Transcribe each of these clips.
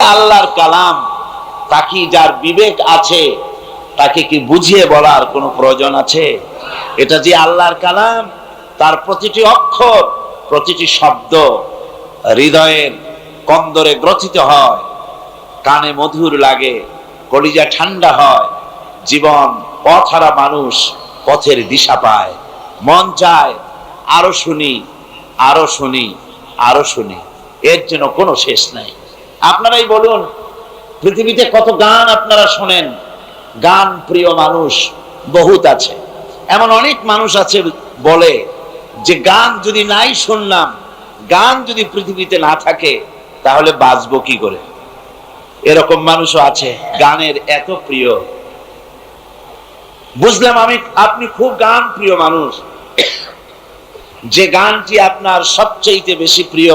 আল্লাহর কালাম, তাকে যার বিবেক আছে তাকে কি বুঝিয়ে বলার কোনো প্রয়োজন আছে? এটা যে আল্লাহর কালাম, তার প্রতিটি অক্ষর, প্রতিটি শব্দ হৃদয়ের কন্দরে গ্রথিত হয়, কানে মধুর লাগে, কলিজা ঠান্ডা হয়, জীবন পথহারা মানুষ পথের দিশা পায়, মন চায় আরো শুনি, আরো শুনি, আরো শুনি, এর জন্য কোনো শেষ নাই। আপনারাই বলুন, পৃথিবীতে কত গান আপনারা শোনেন, গান প্রিয় মানুষ বহুত আছে। এমন অনেক মানুষ আছে বলে যে গান যদি নাই শুনলাম, গান যদি পৃথিবীতে না থাকে তাহলে বাঁচবো কি করে। এরকম মানুষও আছে, গানের এত প্রিয়। বুঝলাম আপনি খুব গান প্রিয় মানুষ। যে গানটি আপনার সবচেয়ে বেশি প্রিয়,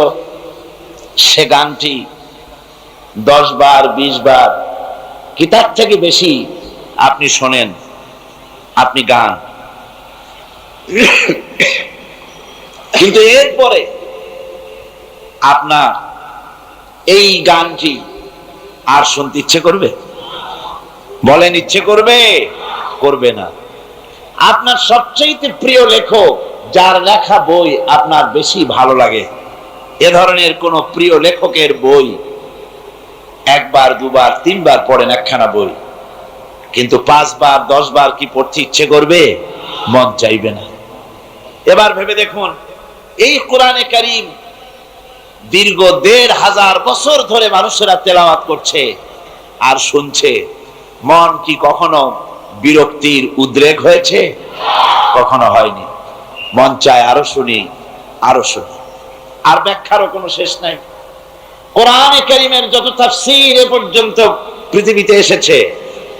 সে গানটি 10 বার 20 বার কি তার থেকে বেশি আপনি শোনেন, আপনি গান। কিন্তু এরপরে আপনার এই গানটি আর শুনতে ইচ্ছে করবে? বলেন, ইচ্ছে করবে? করবে না। আপনার সবচেয়ে প্রিয় লেখক, যার লেখা বই আপনার বেশি ভালো লাগে, এ ধরনের কোন প্রিয় লেখকের বই 1 বার 2 বার 3 বার পড়েন একখানা বই, কিন্তু 5 বার 10 বার কি পড়তে ইচ্ছে করবে? মন চাইবে না। এবার ভেবে দেখুন, এই কোরআনে কারীম দীর্ঘ 1500 বছর ধরে মানুষেরা তেলাওয়াত করছে আর শুনছে, মন কি কখনো বিরক্তির উদ্রেক হয়েছে? কখনো হয়নি। মন চায় আরো শুনি, আরো শুনি, আর ব্যাখ্যারও কোনো শেষ নাই। কোরআনে কারীমের যত তাফসীর এ পর্যন্ত পৃথিবীতে এসেছে,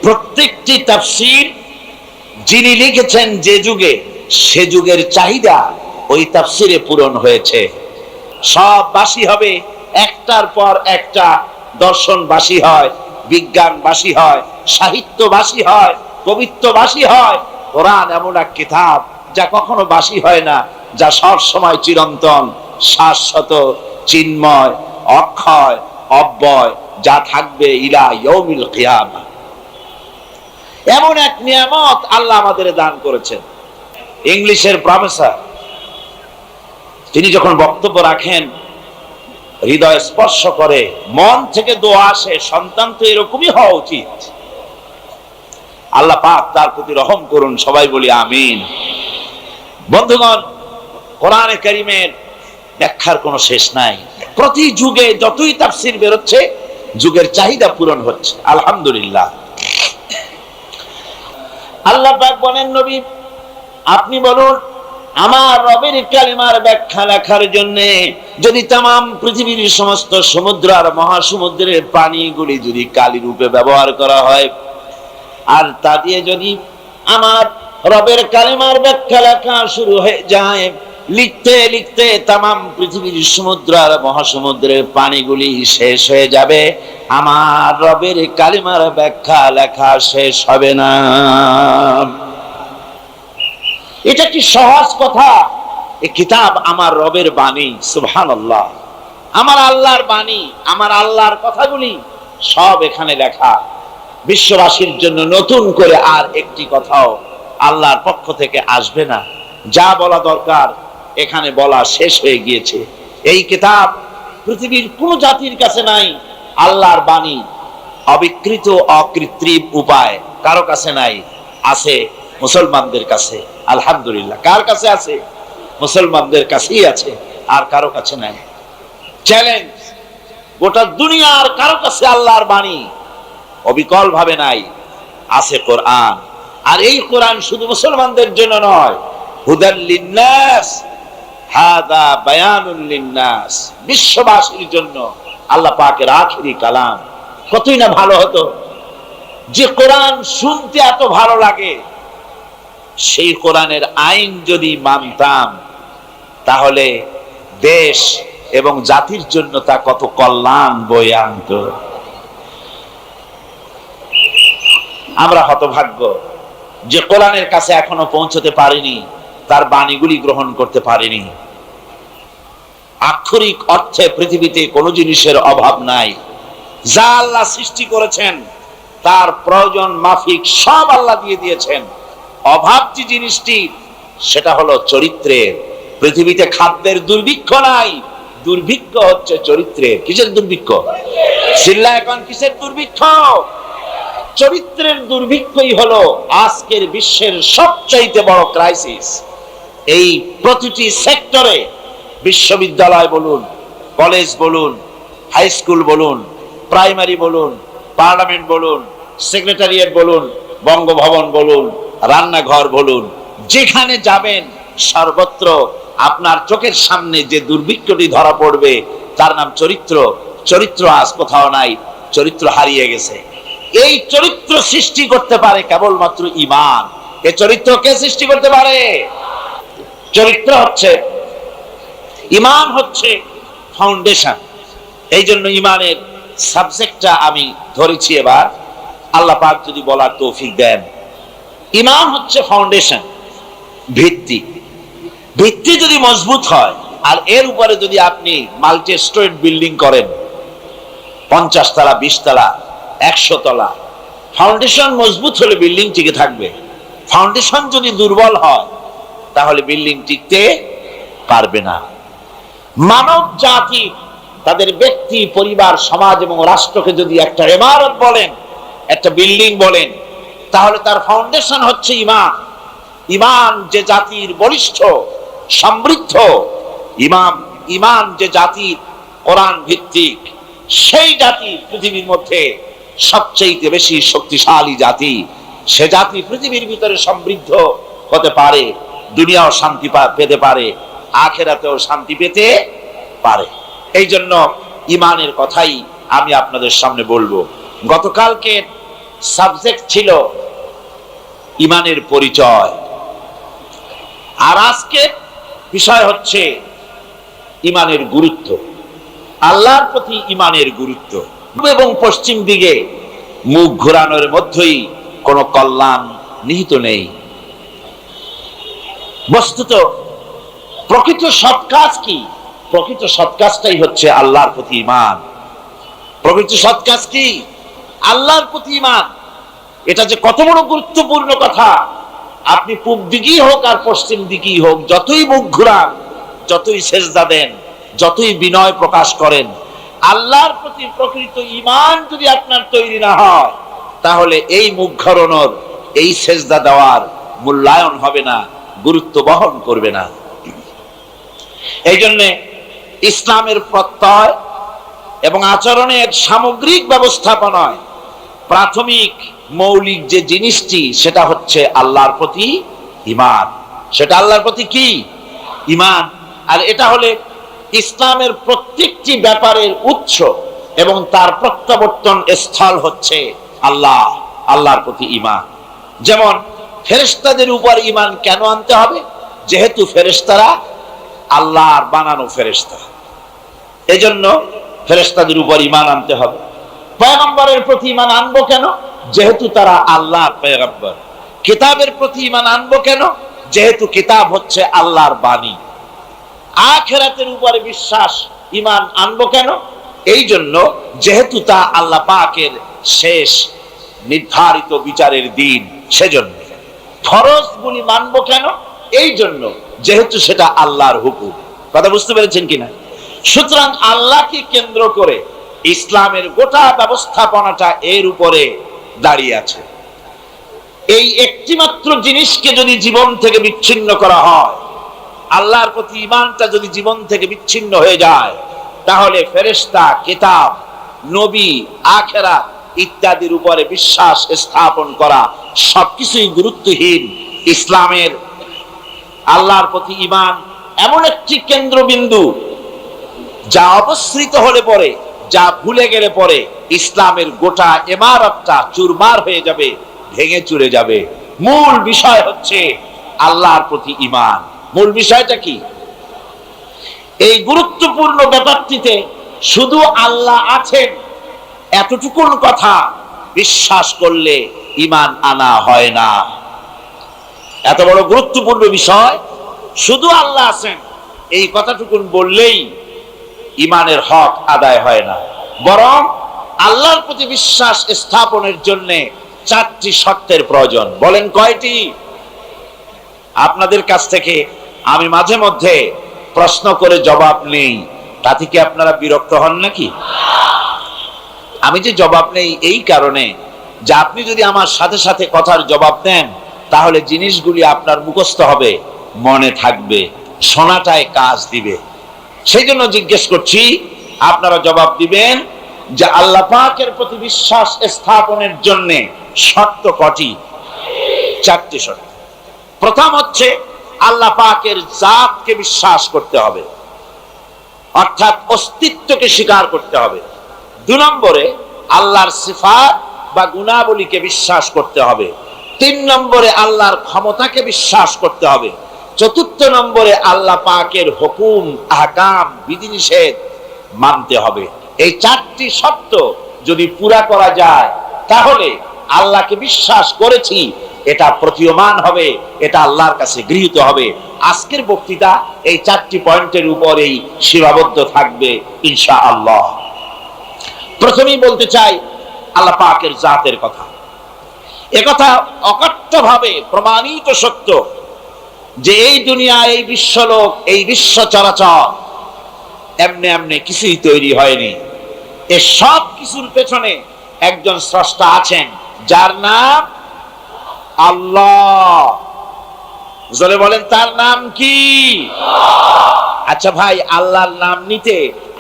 প্রত্যেকটি তাফসীর যিনি লিখেছেন যে যুগে, সে যুগের চাহিদা ওই তাফসীরে পূরণ হয়েছে। সব বাসী হবে, একটার পর একটা দর্শন বাসী হয়, বিজ্ঞান বাসী হয়, সাহিত্য বাসী হয়, কবিত্ব বাসী হয়। কোরআন এমন এক কিতাব যা কখনো বাসী হয় না, যা সব সময় চিরন্তন, শাশ্বত, চিন্ময়, অক্ষয়, অব্যয়, যা থাকবে ইলা ইয়াউমিল কিয়ামা। এমন এক নিয়ামত আল্লাহ আমাদের দান করেছেন। ইংলিশের প্রফেসর, তিনি যখন বক্তব্য রাখেন, হৃদয় স্পর্শ করে, মন থেকে দোয়া আসে, সন্তান তো এরকমই হওয়া উচিত। আল্লাহ পাক তার প্রতি রহম করুন, সবাই বলি আমিন। বন্ধুগণ, কোরআনে কারীমের ব্যাখ্যার কোনো শেষ নাই। প্রতি যুগে যতই তাফসীর বেরোচ্ছে, যুগের চাহিদা পূরণ হচ্ছে, আলহামদুলিল্লাহ। আল্লাহ পাক বলেন, নবী আপনি বলুন, আমার রবের কালিমার ব্যাখ্যা লেখার জন্য যদি তামাম পৃথিবীর সমস্ত সমুদ্র আর মহাসমুদ্রের পানিগুলি যদি কালি রূপে ব্যবহার করা হয়, আর তা দিয়ে যদি আমার রবের কালিমার ব্যাখ্যা লেখা শুরু হয়ে যায়, লিখতে লিখতে তামাম পৃথিবীর সমুদ্র আর মহাসমুদ্রের পানিগুলি শেষ হয়ে যাবে, আমার রবের কালিমার ব্যাখ্যা লেখা শেষ হবে না। এটা কি সহজ কথা? এই কিতাব আমার রবের বাণী, সুবহানাল্লাহ। আমার আল্লাহর বাণী, আমার আল্লাহর কথাগুলি সব এখানে লেখা। বিশ্ববাসীর জন্য নতুন করে আর একটি কথাও আল্লাহর পক্ষ থেকে আসবে না। যা বলা দরকার এখানে বলা শেষ হয়ে গিয়েছে। এই কিতাব পৃথিবীর কোন জাতির কাছে নাই। আল্লাহর বাণী অবিকৃত অকৃত্রিম উপায় কারো কাছে নাই, আছে মুসলমানদের কাছে, আলহামদুলিল্লাহ। কার কাছে আছে? মুসলমানদের কাছেই আছে, আর কারো কাছে নাই। চ্যালেঞ্জ, গোটা দুনিয়ার কারো কাছে আল্লাহর বাণী অবিকল ভাবে নাই, আছে কোরআন। আর এই কোরআন শুধু মুসলমানদের জন্য নয়, হুদাল লিন্নাস, হাদা বায়ানুল লিন্নাস, বিশ্ববাসীর জন্য আল্লাহ পাকের আখিরি কালাম। কতই না ভালো হতো যে কোরআন শুনতে এত ভালো লাগে, সেই কোরআনের আইন যদি মানতাম, তাহলে দেশ এবং জাতির জন্য তা কত কল্যাণ বয়ে আনত। আমরা হতভাগ্য যে কোরআনের কাছে এখনো পৌঁছতে পারিনি, তার বাণীগুলি গ্রহণ করতে পারিনি। আক্ষরিক অর্থে পৃথিবীতে কোনো জিনিসের অভাব নাই, যা আল্লাহ সৃষ্টি করেছেন তার প্রয়োজন মাফিক সব আল্লাহ দিয়ে দিয়েছেন। অভাব যে জিনিসটি, সেটা হলো চরিত্রের। পৃথিবীতে খাদ্যের দুর্ভিক্ষ নাই, দুর্ভিক্ষ হচ্ছে চরিত্রের। কিসের দুর্ভিক্ষ? চিল্লা এখন কিসের দুর্ভিক্ষ? চরিত্রের দুর্ভিক্ষই হলো আজকের বিশ্বের সবচাইতে বড় ক্রাইসিস। এই প্রতিটি সেক্টরে, বিশ্ববিদ্যালয় বলুন, কলেজ বলুন, হাই স্কুল বলুন, প্রাইমারি বলুন, পার্লামেন্ট বলুন, সেক্রেটারিয়েট বলুন, বঙ্গভবন বলুন, রান্নাঘর বলুন, যেখানে যাবেন সর্বত্র আপনার চোখের সামনে যে দুর্ভিক্ষটি ধরা পড়বে তার নাম চরিত্র। চরিত্র আজ কোথাও নাই, চরিত্র হারিয়ে গেছে। এই চরিত্র সৃষ্টি করতে পারে কেবলমাত্র ঈমান। এই চরিত্র কে সৃষ্টি করতে পারে? চরিত্র হচ্ছে, ঈমান হচ্ছে ফাউন্ডেশন। এই জন্য ঈমানের সাবজেক্টটা আমি ধরেছি এবার, আল্লাহ পাক যদি বলার তৌফিক দেন। ঈমান হচ্ছে ফাউন্ডেশন, ভিত্তি। ভিত্তি যদি মজবুত হয় আর এর উপরে যদি আপনি মাল্টি স্টোরেড বিল্ডিং করেন, 50 তলা, 20 তলা, 100 তলা, ফাউন্ডেশন মজবুত হলে বিল্ডিং টিকে থাকবে। ফাউন্ডেশন যদি দুর্বল হয় তাহলে বিল্ডিং টিকতে পারবে না। মানব জাতি তাদের ব্যক্তি, পরিবার, সমাজ এবং রাষ্ট্রকে যদি একটা ইমারত বলেন, একটা বিল্ডিং বলেন, তাহলে তার ফাউন্ডেশন হচ্ছে ঈমান। ঈমান যে জাতির বলিষ্ঠ, সমৃদ্ধ, ঈমান যে জাতির কোরআন ভিত্তিক, সেই জাতি পৃথিবীর মধ্যে সবচেয়ে বেশি শক্তিশালী জাতি। সে জাতি পৃথিবীর ভিতরে সমৃদ্ধ হতে পারে, দুনিয়াও শান্তি পেতে পারে, আখিরাতেও শান্তি পেতে পারে। এই জন্য ঈমানের কথাই আমি আপনাদের সামনে বলবো। গতকালকে সাবজেক্ট ছিল ঈমানের পরিচয়, আর আজকের বিষয় হচ্ছে ঈমানের গুরুত্ব, আল্লাহর প্রতি ঈমানের গুরুত্ব। এবং পশ্চিম দিকে মুখ ঘোরানোর মধ্যেই কোনো কল্যাণ নিহিত নেই। বস্তুত প্রকৃত সৎ কাজ কি? প্রকৃত সৎ কাজটাই হচ্ছে আল্লাহর প্রতি ঈমান। প্রকৃত সৎ কাজ কি? আল্লাহর প্রতি ঈমান। এটা যে কত বড় গুরুত্বপূর্ণ কথা! আপনি পূব দিকেই হোক আর পশ্চিম দিকেই হোক, যতই মুখ ঘুরান, যতই সেজদা দেন, যতই বিনয় প্রকাশ করেন, আল্লাহর প্রতি প্রকৃত ঈমান যদি আপনার তৈরি না হয়, তাহলে এই মুখ ঘোরানোর, এই সেজদা দেওয়ার মূল্যায়ন হবে না, গুরুত্ব বহন করবে না। এই জন্যে ইসলামের প্রত্যয় এবং আচরণের সামগ্রিক ব্যবস্থাপনায় প্রাথমিক মৌলিক যে জিনিসটি, সেটা হচ্ছে আল্লাহর প্রতি ঈমান। সেটা আল্লাহর প্রতি কি? ঈমান। আর এটা হলে ইসলামের প্রত্যেকটি ব্যাপারের উৎস এবং তার প্রত্যাবর্তন স্থল হচ্ছে আল্লাহ, আল্লাহর প্রতি ঈমান। যেমন ফেরেশতাদের উপর ঈমান কেন আনতে হবে? যেহেতু ফেরেশতারা আল্লাহর বানানো ফেরেশতা, এজন্য ফেরেশতাদের উপর ঈমান আনতে হবে। পয়গম্বরের প্রতি ঈমান আনবো কেন? যেহেতু তারা আল্লাহর পয়গম্বর। কিতাবের প্রতি ঈমান আনবো কেন? যেহেতু কিতাব হচ্ছে আল্লাহর বাণী। আখিরাতের উপরে বিশ্বাস, ঈমান আনবো কেন? এই জন্য যেহেতু তা আল্লাহ পাকের শেষ নির্ধারিত বিচারের দিন, সেজন্য। ফরজগুলি মানবো কেন? এই জন্য যেহেতু সেটা আল্লাহর হুকুম। কথা বুঝতে পেরেছেন কিনা? সুতরাং আল্লাহকে কেন্দ্র করে ইসলামের গোটা ব্যবস্থাপনাটা এর উপরে দাঁড়িয়ে আছে। এই একটি মাত্র জিনিসকে যদি জীবন থেকে বিচ্ছিন্ন করা হয়, আল্লাহর প্রতি ঈমানটা যদি জীবন থেকে বিচ্ছিন্ন হয়ে যায়, তাহলে ফেরেশতা, কিতাব, নবী, আখিরাত ইত্যাদির উপরে বিশ্বাস স্থাপন করা সবকিছুই গুরুত্বহীন। ইসলামের আল্লাহর প্রতি ঈমান এমন একটি কেন্দ্রবিন্দু, যা অপসৃত হলে পরে, যা ভুলে গেলে পরে ইসলামের গোটা ইমারতটা চুরমার হয়ে যাবে, ভেঙে চুরে যাবে। মূল বিষয় হচ্ছে আল্লাহর প্রতি ঈমান। মূল বিষয়টা কি? এই গুরুত্বপূর্ণ ব্যাপারটিতে শুধু আল্লাহ আছেন এতটুকুন কথা বিশ্বাস করলে ঈমান আনা হয় না। এত বড় গুরুত্বপূর্ণ বিষয়, শুধু আল্লাহ আছেন এই কথাটুকুন বললেই ঈমানের হক আদায় হয় না, বরং আল্লাহর প্রতি বিশ্বাস স্থাপনের জন্য 4টি শর্তের প্রয়োজন। বলেন কয়টি? আপনাদের কাছ থেকে আমি মাঝে মধ্যে প্রশ্ন করে জবাব নেই, তাতে কি আপনারা বিরক্ত হন নাকি? আমি যে জবাব নেই এই কারণে যে আপনি যদি আমার সাথে সাথে কথার জবাব দেন তাহলে জিনিসগুলি আপনার মুখস্থ হবে, মনে থাকবে, শোনাটায় কাজ দিবে। সেই জন্য জিজ্ঞেস করছি, আপনারা জবাব দিবেন যে আল্লাহ পাকের প্রতি বিশ্বাস স্থাপনের জন্য শর্ত কটি? 4টি শর্ত। প্রথম হচ্ছে আল্লাহ পাকের জাতকে বিশ্বাস করতে হবে, অর্থাৎ অস্তিত্বকে স্বীকার করতে হবে। 2 নম্বরে আল্লাহর সিফাত বা গুণাবলীকে বিশ্বাস করতে হবে। 3 নম্বরে আল্লাহর ক্ষমতাকে বিশ্বাস করতে হবে। 4 নম্বরে আল্লাহ পাকের হুকুম, আহকাম, বিধিনিষেধ মানতে হবে। এই 4টি শর্ত যদি পুরা করা যায় তাহলে আল্লাহকে বিশ্বাস করেছি এটা প্রতীয়মান হবে, এটা আল্লাহর কাছে গৃহীত হবে। আজকের বক্তৃতা এই 4টি পয়েন্টের উপরেই সীমাবদ্ধ থাকবে ইনশাআল্লাহ। প্রথমেই বলতে চাই আল্লাহ পাকের জাতের কথা। একথা অকট্টভাবে প্রমাণিত সত্য যে এই দুনিয়া, এই বিশ্বলোক, এই বিশ্ব চরাচর এমনি এমনি কিছুই তৈরি হয়নি। এ সব কিছুর পেছনে একজন স্রষ্টা আছেন যার নাম আল্লাহ। জোরে বলেন তার নাম কি? আচ্ছা ভাই, আল্লাহর নাম নিতে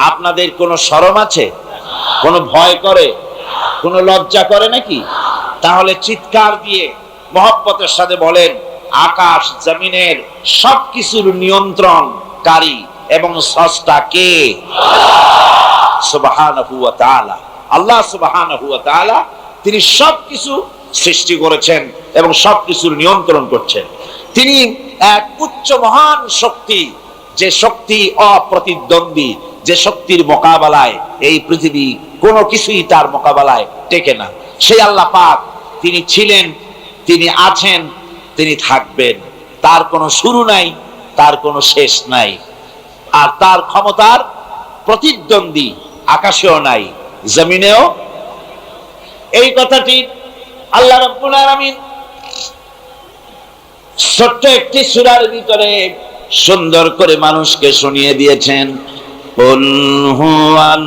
আপনাদের কোনো শরম আছে? কোনো ভয় করে? কোনো লজ্জা করে নাকি? তাহলে চিৎকার দিয়ে মহব্বতের সাথে বলেন, আকাশ জমিনের সবকিছুর নিয়ন্ত্রণকারী এবং স্রষ্টা কে? সুবহানাহু ওয়া তাআলা। আল্লাহ সুবহানাহু ওয়া তাআলা তিনি সবকিছু সৃষ্টি করেছেন এবং সবকিছুর নিয়ন্ত্রণ করছেন। তিনি এক উচ্চ মহান শক্তি, যে শক্তি অপ্রতিদ্বন্দ্বী, যে শক্তির মোকাবেলায় এই পৃথিবী কোনো কিছুই তার মোকাবেলায় টেকে না। সেই আল্লাহ পাক তিনি ছিলেন, তিনি আছেন, তিনি থাকবেন। তার কোনো শুরু নাই, তার কোনো শেষ নাই। আর তার ক্ষমতার প্রতিদ্বন্দ্বী আকাশেও নাই, জমিনেও। এই কথাটি আল্লাহ রাব্বুল আলামিন ছোট্ট একটি সূরার ভিতরে সুন্দর করে মানুষকে শুনিয়ে দিয়েছেন। কুল হুয়াল্লাহু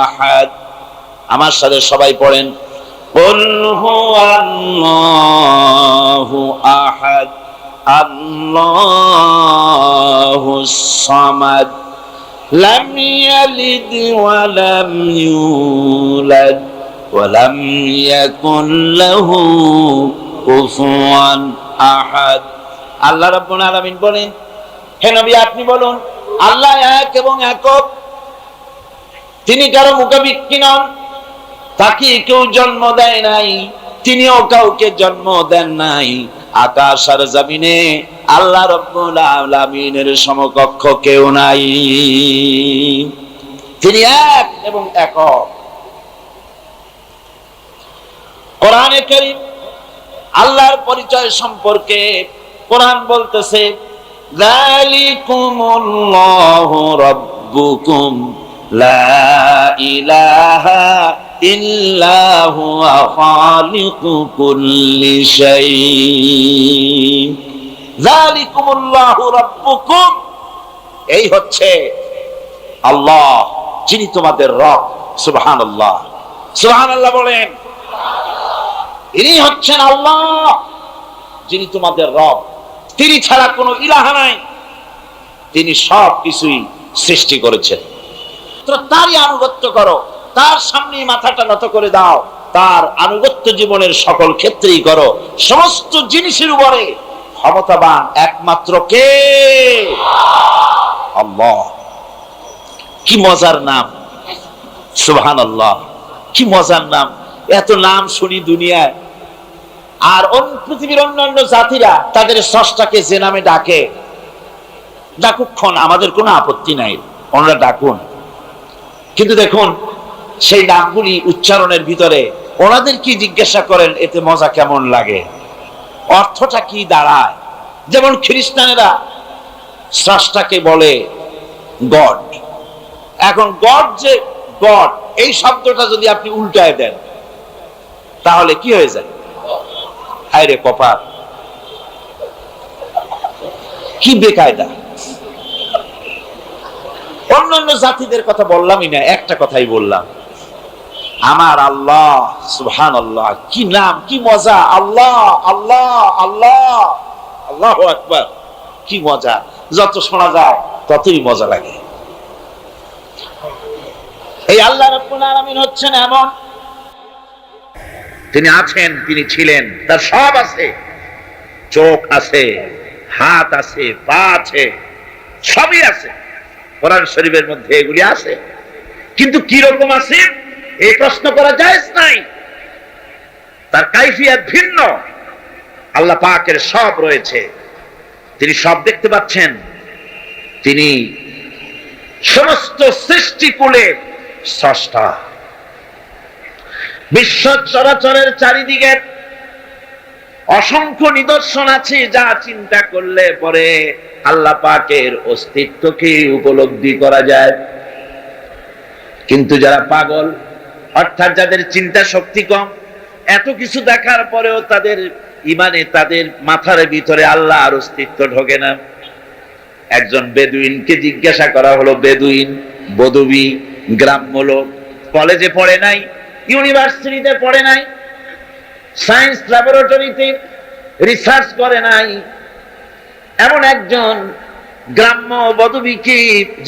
আহাদ। আমার সাথে সবাই পড়েন, কুল হুয়াল্লাহু আহাদ আল্লাহুস সামাদ লাম ইয়ালিদ ওয়া লাম ইউলাদ ওয়া লাম ইয়াকুন লাহু কুফুয়ান আহাদ। আল্লাহ রাব্বুল আলামিন বলেন, হে নবী আপনি বলুন, আল্লাহ এক এবং একক, তিনি কারো মুখাপেক্ষী নন, তাকে কেউ জন্ম দেয় নাই, তিনিও কাউকে জন্ম দেন নাই। আকাশ আর জমিনে আল্লাহ রাব্বুল আলামিনের সমকক্ষ কেউ নাই। তিনি এক এবং একক। কোরআনে কারীম আল্লাহর পরিচয় সম্পর্কে কোরআন বলতেছে, যালিকুমুল্লাহু রাব্বুকুম লা ইলাহা ইল্লা হুয়া খালিকু কুল্লি শাই। যালিকুমুল্লাহু রাব্বুকুম, এই হচ্ছে আল্লাহ, যিনি তোমাদের রব। সুবহানাল্লাহ, সুবহানাল্লাহ বলেন। ইনি হচ্ছেন আল্লাহ, যিনি তোমাদের রব। তিনি ছাড়া কোনো ইলাহা নাই। তিনি সব কিছুই সৃষ্টি করেছেন। তারই আনুগত্য করো, তার সামনে মাথাটা নত করে দাও, তার আনুগত্য জীবনের সকল ক্ষেত্রেই করো। সমস্ত জিনিসের উপরে ক্ষমতাবান একমাত্র কে? আল্লাহ। কি মজার নাম, সুবহানাল্লাহ, কি মজার নাম। এত নাম শুনি দুনিয়ায়, আর পৃথিবীর অন্যান্য জাতিরা তাদের স্রষ্টাকে যে নামে ডাকে, ডাকুক্ষণ, আমাদের কোনো আপত্তি নাই, ওনারা ডাকুন। কিন্তু দেখুন, সেই নামগুলি উচ্চারণের ভিতরে ওনাদের কি জিজ্ঞাসা করেন, এতে মজা কেমন লাগে, অর্থটা কি দাঁড়ায়। যেমন খ্রিস্টানেরা স্রষ্টাকে বলে গড, এখন গড যে গড এই শব্দটা যদি আপনি উল্টায় দেন তাহলে কি হয়ে যায়? হায় রে কপাল, কি বেকায়দা। অন্যান্য জাতিদের কথা বললামই না, একটা কথাই বললাম, আমার আল্লাহ সুবহানাল্লাহ, কি নাম, কি মজা, আল্লাহ আল্লাহ আল্লাহ, আল্লাহু আকবার, কি মজা। যত শোনা যায় ততই মজা লাগে। এই আল্লাহ রাব্বুল আলামিন হচ্ছেন এমন, তিনি আছেন, তিনি ছিলেন, তার সব আছে, চোখ আছে, হাত আছে, পা আছে, সবই আছে। কোরআন শরীফের মধ্যে এগুলি আছে, কিন্তু কি রকম আছে এই প্রশ্ন করা জায়েজ নাই। তার কাইফিয়াত ভিন্ন। আল্লাহ পাকের সব রয়েছে, তিনি সব দেখতে পাচ্ছেন, তিনি সমস্ত সৃষ্টিকুলের স্রষ্টা। বিশ্ব চরাচরের চারিদিকে অসংখ্য নিদর্শন আছে, যা চিন্তা করলে পরে আল্লাহ পাকের অস্তিত্বকে উপলব্ধি করা যায়। কিন্তু যারা পাগল, অর্থাৎ যাদের চিন্তা শক্তি কম, এত কিছু দেখার পরেও তাদের ইমানে, তাদের মাথার ভিতরে আল্লাহর অস্তিত্ব ঢোকে না। একজন বেদুইনকে জিজ্ঞাসা করা হলো, বেদুইন, বদবি, গ্রাম্য লোক, কলেজে পড়ে নাই, ইউনিভার্সিটিতে পড়ে নাই, সায়েন্স ল্যাবরেটরিতে রিসার্চ করে নাই, এমন একজন গ্রাম্য বদবিকে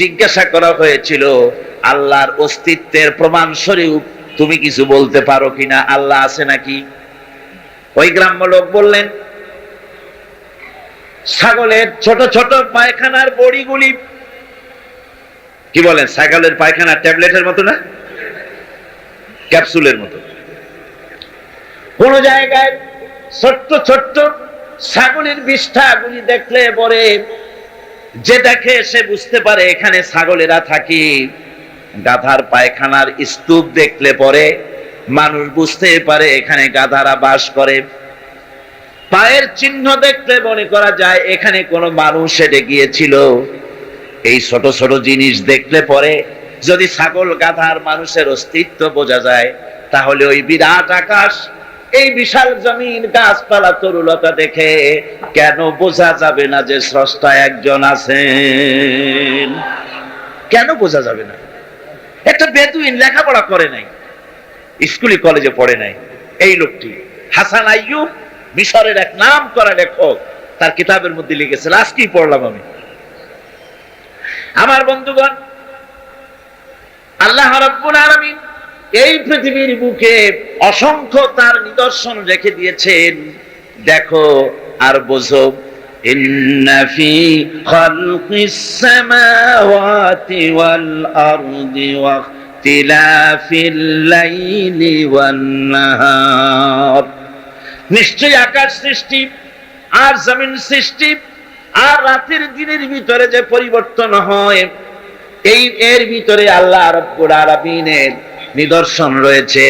জিজ্ঞাসা করা হয়েছিল, আল্লাহর অস্তিত্বের প্রমাণ স্বরূপ তুমি কিছু বলতে পারো কিনা, আল্লাহ আছে নাকি? ওই গ্রাম্য লোক বললেন, ছাগলের ছোট ছোট পায়খানার বড়িগুলি, কি বলেন, ছাগলের পায়খানা ট্যাবলেটের মতো না, ক্যাপসুলের মতো, কোন জায়গায় ছোট্ট ছোট্ট ছাগলের বিষ্ঠাগুলি দেখলে পরে যে দেখে সে বুঝতে পারে এখানে ছাগলেরা থাকে। গাধার পায়খানার স্তূপ দেখলে পরে মানুষ বুঝতে পারে এখানে গাধারা বাস করে। পায়ের চিহ্ন দেখলে মনে করা যায় এখানে কোনো মানুষ হেঁটে গিয়েছিল। এই ছোট ছোট জিনিস দেখলে পরে যদি ছাগল, গাধার, মানুষের অস্তিত্ব বোঝা যায়, তাহলে ওই বিরাট আকাশ, এই বিশাল জমিন, গাছপালা, তরুলতা দেখে কেন বোঝা যাবে না যে স্রষ্টা একজন আছেন? কেন বোঝা যাবে না? একটা বেদুইন, লেখাপড়া করে নাই, স্কুলে কলেজে পড়ে নাই, এই লোকটি হাসান আইয়ুব, মিশরের এক নাম করা লেখক, তার কিতাবের মধ্যে লিখেছিল, আজকেই পড়লাম আমি। আমার বন্ধুগণ, আল্লাহ রাব্বুল আলামিন এই পৃথিবীর বুকে অসংখ্য তার নিদর্শন রেখে দিয়েছেন। দেখো আর বোঝো, ইন্না ফি খালকিস সামাওয়াতি ওয়াল আরদি ওয়া ইখতিলাফিল লাইলি ওয়ান নাহার, নিশ্চয়ই আকাশ সৃষ্টি আর জমিন সৃষ্টি আর রাতের দিনের ভিতরে যে পরিবর্তন হয়, এই এর ভিতরে আল্লাহ রাব্বুল আলামিনের নিদর্শন রয়েছে।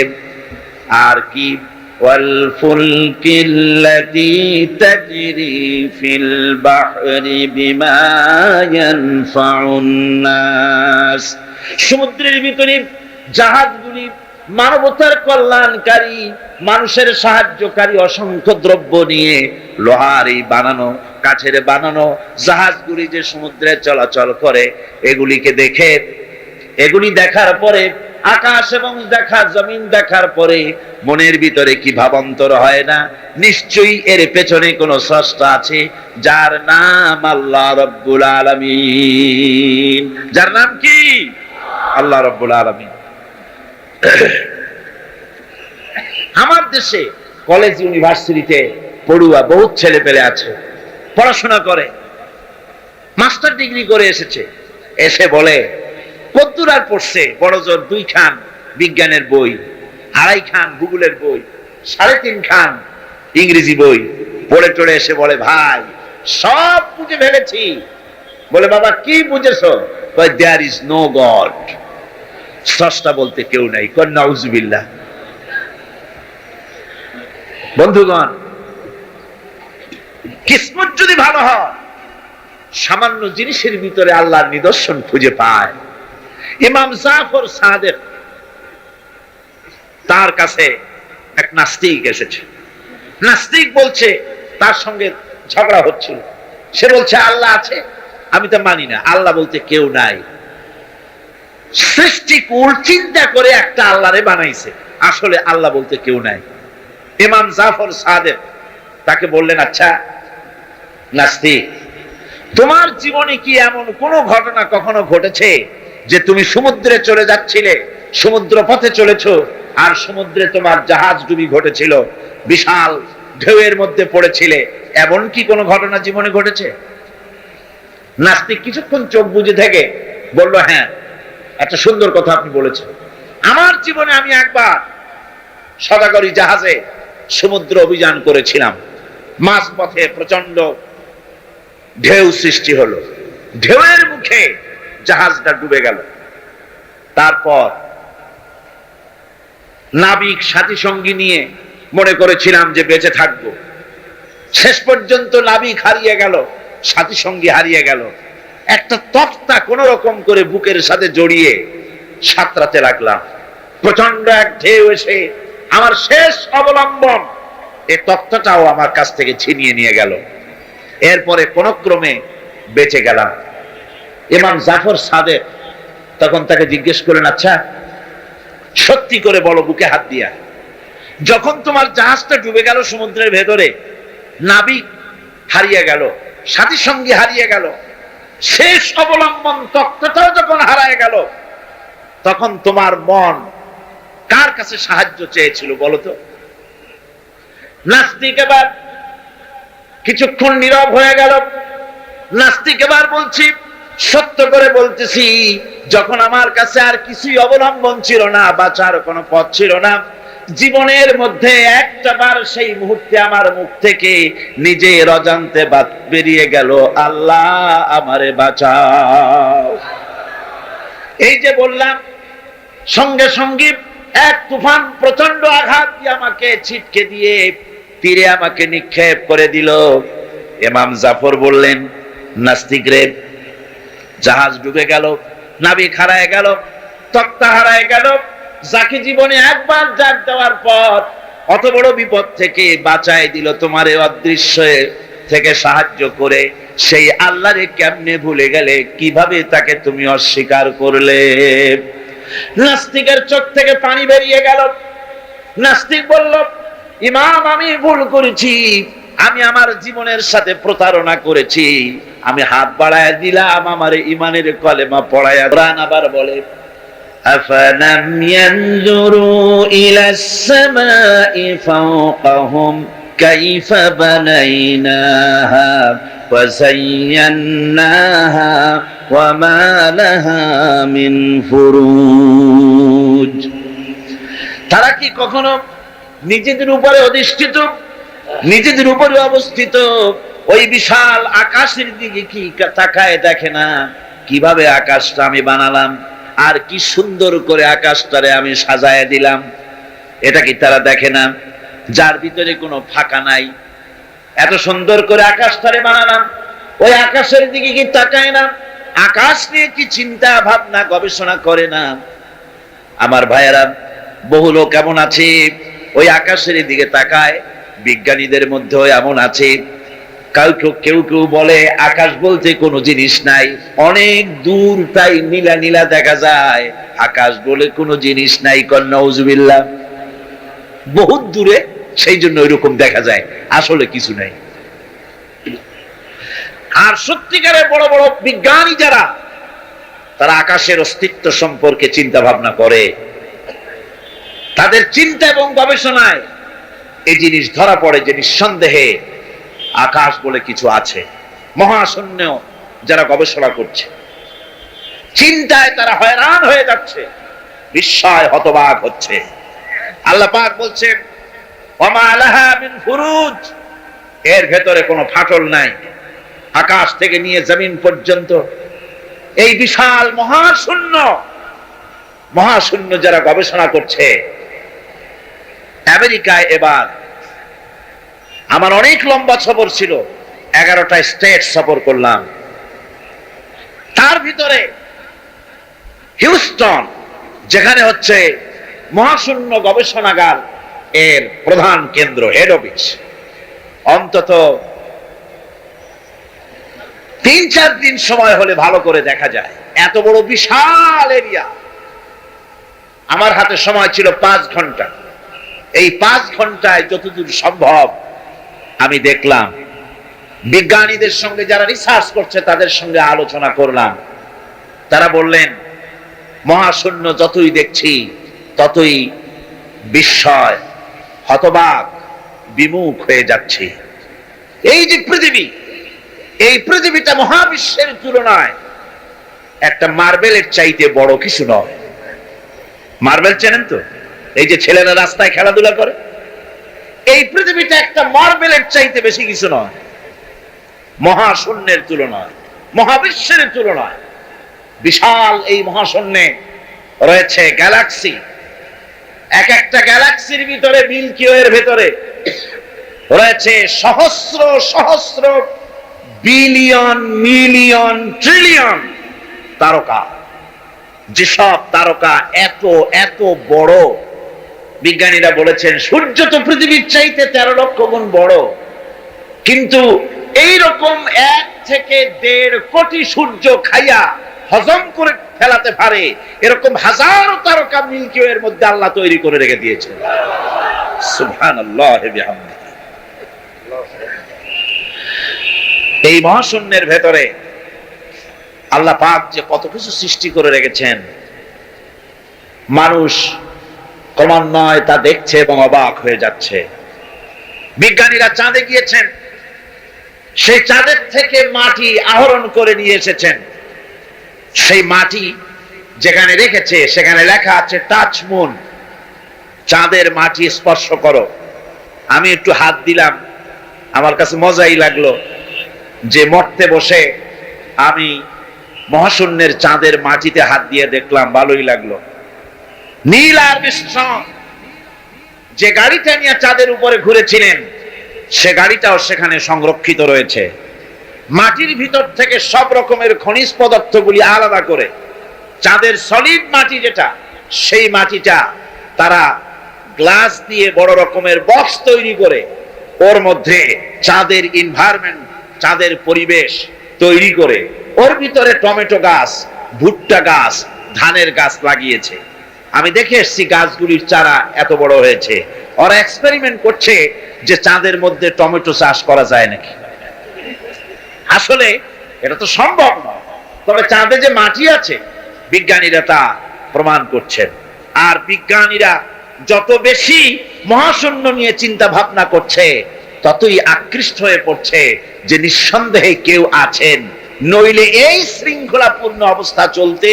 আর কি, ওয়াল ফুলকিল্লাতী তাজরি ফিল বাহরি বিমা ইয়ানফাউন নাস, সমুদ্রের ভিতরে জাহাজগুলি মানবতার কল্যাণকারী, মানুষের সাহায্যকারী অসংখ্য দ্রব্য নিয়ে লোহার এই বানানো, কাঠের বানানো জাহাজগুলি যে সমুদ্রে চলাচল করে, এগুলিকে দেখে, এগুলি দেখার পরে, আকাশ এবং দেখা, জমিন দেখার পরে মনের ভিতরে কি ভাবান্তর হয় না? নিশ্চয়ই এর পেছনে কোনো স্রষ্টা আছে, যার নাম আল্লাহ রাব্বুল আলামিন। যার নাম কি? আল্লাহ রাব্বুল আলামিন। আমার দেশে কলেজ, ইউনিভার্সিটিতে পড়ুয়া বহুত ছেলে পেলে আছে, পড়াশোনা করে, মাস্টার ডিগ্রি করে এসেছে, এসে বলে কদ্দুর আর পড়ছে, বড় জোর 2 খান বিজ্ঞানের বই, 2.5 খান ভূগোলের বই, 3.5 খান ইংরেজি বই পড়ে টড়ে এসে বলে, ভাই সব বুঝে ফেলেছি। বলে, বাবা কি বুঝেছো? দেয়ার ইজ নো গড, স্রষ্টা বলতে কেউ নাই। নাউজুবিল্লাহ। বন্ধুগণ, কিসমত যদি ভালো হয়, সামান্য জিনিসের ভিতরে আল্লাহর নিদর্শন খুঁজে পায়। ইমাম জাফর সাদেক তার কাছে এক নাস্তিক এসেছে। নাস্তিক বলছে, তার সঙ্গে ঝগড়া হচ্ছিল। সে বলছে আল্লাহ আছে, আমি তো মানি না, আল্লাহ বলতে কেউ নাই। সৃষ্টিকুল চিন্তা করে একটা আল্লাহরে বানাইছে, আসলে আল্লাহ বলতে কেউ নাই। ইমাম জাফর সাদেক তাকে বললেন, আচ্ছা নাস্তিক, তোমার জীবনে কি এমন কোন ঘটনা কখনো ঘটেছে যে তুমি সমুদ্রে চলে যাচ্ছিলে, সমুদ্র পথে চলেছ, আর সমুদ্রে তোমার জাহাজ ডুবি ঘটেছিল, বিশাল ঢেউয়ের মধ্যে পড়েছিলে, এমন কি কোনো ঘটনা জীবনে ঘটেছে? নাস্তিক কিছুক্ষণ চোখ বুজে থেকে বলল, হ্যাঁ, একটা সুন্দর কথা আপনি বলেছেন। আমার জীবনে আমি একবার সদাগরি জাহাজে সমুদ্র অভিযান করেছিলাম। মাঝ পথে প্রচন্ড ঢেউ সৃষ্টি হলো, ঢেউয়ের মুখে জাহাজটা ডুবে গেল। তারপর নাবিক সাথী সঙ্গী নিয়ে মনে করেছিলাম যে বেঁচে থাকবো। শেষ পর্যন্ত নাবিক হারিয়ে গেল, সাথী সঙ্গী হারিয়ে গেল। একটা তক্তা কোন রকম করে বুকের সাথে জড়িয়ে সাঁতরাতে লাগলাম। প্রচন্ড এক ঢেউ এসে আমার শেষ অবলম্বন এই তক্তাটাও আমার কাছ থেকে ছিনিয়ে নিয়ে গেল। এরপরে কোন ক্রমে বেঁচে গেলাম। ইমাম জাফর সাদেক তখন তাকে জিজ্ঞেস করলেন, আচ্ছা সত্যি করে বলো, বুকে হাত দিয়া, যখন তোমার জাহাজটা ডুবে গেল সমুদ্রের ভেতরে, নাবিক হারিয়ে গেল, সাথী সঙ্গী হারিয়ে গেল, শেষ অবলম্বন তক্তাটাও যখন হারায় গেল, তখন তোমার মন কার কাছে সাহায্য চেয়েছিল বলো তো? নাস্তিক এবার কিছুক্ষণ নীরব হয়ে গেল। নাস্তিক এবার বলছি, সত্য করে বলতেছি, যখন আমার কাছে আর কিছুই অবলম্বন ছিল না, বাঁচার কোনো পথ ছিল না, জীবনের মধ্যে একটাবার সেই মুহূর্তে আমার মুখ থেকে নিজের অজান্তে বেরিয়ে গেল, আল্লাহ আমারে বাঁচাও। এই যে বললাম, সঙ্গে সঙ্গে এক তুফান প্রচন্ড আঘাত দিয়ে আমাকে ছিটকে দিয়ে তীরে আমাকে নিক্ষেপ করে দিল। ইমাম জাফর বললেন, নাস্তিক রে, জাহাজ ডুবে গেল, নাবিক হারায় গেল, তক্তা হারায় গেল, যাকে জীবনে একবার ডাক দেওয়ার পর অত বড় বিপদ থেকে বাঁচায় দিল, তোমার এই অদৃশ্য থেকে সাহায্য করে, সেই আল্লাহরে কেমনে ভুলে গেলে, কিভাবে তাকে তুমি অস্বীকার করলে? নাস্তিকের চোখ থেকে পানি বেরিয়ে গেল। নাস্তিক বলল, ইমাম আমি ভুল করেছি, আমি আমার জীবনের সাথে প্রতারণা করেছি, আমি হাত বাড়ায় দিলাম আমার ইমানের কলেমা পড়ায়া। কোরআন আবার বলে, আফালাম ইয়ানজুরু ইলাস সামাই ফাওকাহুম কাইফা বানাইনাহা ওয়া যায়্যানাহা ওয়া মা লাহা মিন ফুরুজ। তারা কি কখনো নিজেদের উপরে অধিষ্ঠিত, নিজেদের উপরে অবস্থিত ওই বিশাল আকাশের দিকে কি তাকায় দেখে না, কিভাবে আকাশটা আমি বানালাম, আর কি সুন্দর করে আকাশটারে আমি সাজায় দিলাম? এটা কি তারা দেখে না? যার ভিতরে কোনো ফাঁকা নাই, এত সুন্দর করে আকাশটারে বানালাম, ওই আকাশের দিকে কি তাকায় না? আকাশ নিয়ে কি চিন্তা ভাবনা গবেষণা করে না? আমার ভাইয়েরা, বহু লোক এমন আছে ওই আকাশের দিকে তাকায়। বিজ্ঞানীদের মধ্যেও এমন আছে, কেউ কেউ বলে আকাশ বলতে কোনো জিনিস নাই, অনেক দূর তাই নীলা নীলা দেখা যায়, আকাশ বলে কোনো জিনিস নাই। নাউজুবিল্লাহ, বহুত দূরে, সেই জন্য ওইরকম দেখা যায়, আসলে কিছু নাই। আর সত্যিকারের বড় বড় বিজ্ঞানী যারা, তারা আকাশের অস্তিত্ব সম্পর্কে চিন্তা ভাবনা করে, তাদের চিন্তা এবং গবেষণায় এই জিনিস ধরা পড়ে যে নিঃসন্দেহে আকাশ বলে কিছু আছে। মহাশূন্য যারা গবেষণা করছে, চিন্তায় তারা হয়রান হয়ে যাচ্ছে, বিস্ময় হতবাক হচ্ছে। আল্লাহ পাক বলছেন, ওমা লাহা মিন ফুরুজ, এর ভেতরে কোনো ফাটল নাই। আকাশ থেকে নিয়ে জমিন পর্যন্ত এই বিশাল মহাশূন্য যারা গবেষণা করছে। আমেরিকায় এবার আমার অনেক লম্বা সফর ছিল, 11টা স্টেট সফর করলাম। তার ভিতরে হিউস্টন, যেখানে হচ্ছে মহাশূন্য গবেষণাগার এর প্রধান কেন্দ্র, হেড অফিস, অন্তত 3-4 দিন সময় হলে ভালো করে দেখা যায়। এত বড় বিশাল এরিয়া। আমার হাতে সময় ছিল 5 ঘন্টা। এই 5 ঘন্টায় যতদূর সম্ভব আমি দেখলাম, বিজ্ঞানীদের সঙ্গে যারা রিসার্চ করছে তাদের সঙ্গে আলোচনা করলাম। তারা বললেন, মহাশূন্য যতই দেখছি ততই বিস্ময়, হতবাক, বিমুখ হয়ে যাচ্ছে। এই যে পৃথিবী, এই পৃথিবীটা মহাবিশ্বের তুলনায় একটা মার্বেলের চাইতে বড় কিছু নয়। মার্বেল চেনেন তো? এই যে ছেলেরা রাস্তায় খেলাধুলা করে, এই পৃথিবীটা একটা মার্বেলের চাইতে বেশি কিছু নয় মহাশূন্যের তুলনায়, মহাবিশ্বের তুলনায়। বিশাল এই মহাশূন্যে রয়েছে গ্যালাক্সি। এক একটা গ্যালাক্সির ভিতরে, মিল্কি ওয়ের ভেতরে রয়েছে সহস্র সহস্র বিলিয়ন মিলিয়ন ট্রিলিয়ন তারকা। যেসব তারকা এত এত বড়, বিজ্ঞানীরা বলেছেন সূর্য তো পৃথিবীর চাইতে 13 লক্ষ গুণ বড়, কিন্তু এই রকম 1 থেকে 1.5 কোটি সূর্য খাইয়া হজম করে ফেলাতে পারে এরকম হাজারো তারকা মিল্কি ওয়ের মধ্যে আল্লাহ তৈরি করে রেখে দিয়েছেন। সুবহানাল্লাহ বিহামদিহি। এই মহাশূন্যের ভেতরে আল্লাহ পাক যে কত কিছু সৃষ্টি করে রেখেছেন, মানুষ ক্রমান্বয়ে তা দেখছে এবং অবাক হয়ে যাচ্ছে। বিজ্ঞানীরা চাঁদে গিয়েছেন, সেই চাঁদের থেকে মাটি আহরণ করে নিয়ে এসেছেন। সেই মাটি যেখানে রেখেছে সেখানে লেখা আছে টাচ মুন, চাঁদের মাটি স্পর্শ করো। আমি একটু হাত দিলাম, আমার কাছে মজাই লাগলো যে মরতে বসে আমি মহাশূন্যের চাঁদের মাটিতে হাত দিয়ে দেখলাম, ভালোই লাগলো। নীল আর্মস্ট্রং যে গাড়িটা নিয়ে চাঁদের উপরে ঘুরেছিলেন, সে গাড়িটাও সেখানে সংরক্ষিত রয়েছে। মাটির ভিতর থেকে সব রকমের খনিজ পদার্থগুলি আলাদা করে চাঁদের সলিড মাটি যেটা, সেই মাটিটা তারা গ্লাস দিয়ে বড় রকমের বক্স তৈরি করে ওর মধ্যে চাঁদের এনভায়রনমেন্ট, চাঁদের পরিবেশ তৈরি করে ওর ভিতরে টমেটো গাছ, ভুট্টা গাছ, ধানের গাছ লাগিয়েছে। আমি দেখে এসেছি গাছগুলির চারা এত বড় হয়েছে। ওরা এক্সপেরিমেন্ট করছে যে চাঁদের মধ্যে টমেটো চাষ করা যায় নাকি। আসলে এটা তো সম্ভব নয়, তবে চাঁদে যে মাটি আছে বিজ্ঞানীরা তা প্রমাণ করছেন। আর বিজ্ঞানীরা যত বেশি মহাশূন্য নিয়ে চিন্তা ভাবনা করছে ততই আকৃষ্ট হয়ে পড়ছে যে নিঃসন্দেহে কেউ আছেন, নইলে এই শৃঙ্খলাপূর্ণ অবস্থা চলতে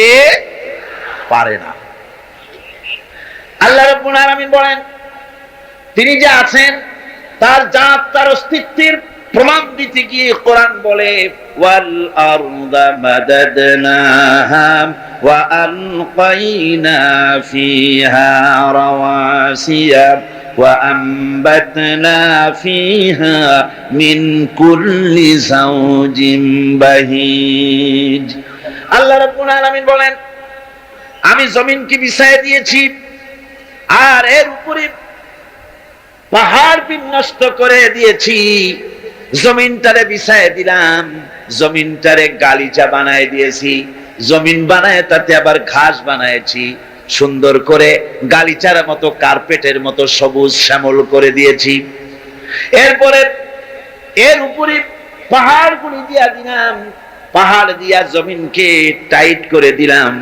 পারে না। আল্লাহ রাব্বুল আলামিন বলেন, তিনি যে আছেন তার জাত, তার অস্তিত্বের প্রমাণ দিতে গিয়ে কোরআন বলে, ওয়াল আরদা মাদাদনাহা ওয়া আলকাইনা ফিহা রাওয়াসিয়া ওয়া আমবাতনা ফিহা মিন কুল্লি যাওজিন বাহিজ। আল্লাহ রাব্বুল আলামিন বলেন, আমি জমিনকে বিছায় দিয়েছি আর এর উপরে পাহাড় বিন্যস্ত করে দিয়েছি। জমিনটারে বিছায় দিলাম, জমিনটারে গালিচা বানায় দিয়েছি, জমিন বানায় তাতে আবার ঘাস বানাইছি, সুন্দর করে গালিচার মতো কার্পেটের মতো সবুজ শ্যামল করে দিয়েছি। এরপরে এর উপরে পাহাড়গুলি দিয়া দিলাম, পাহাড় দিয়া জমিনকে টাইট করে দিলাম।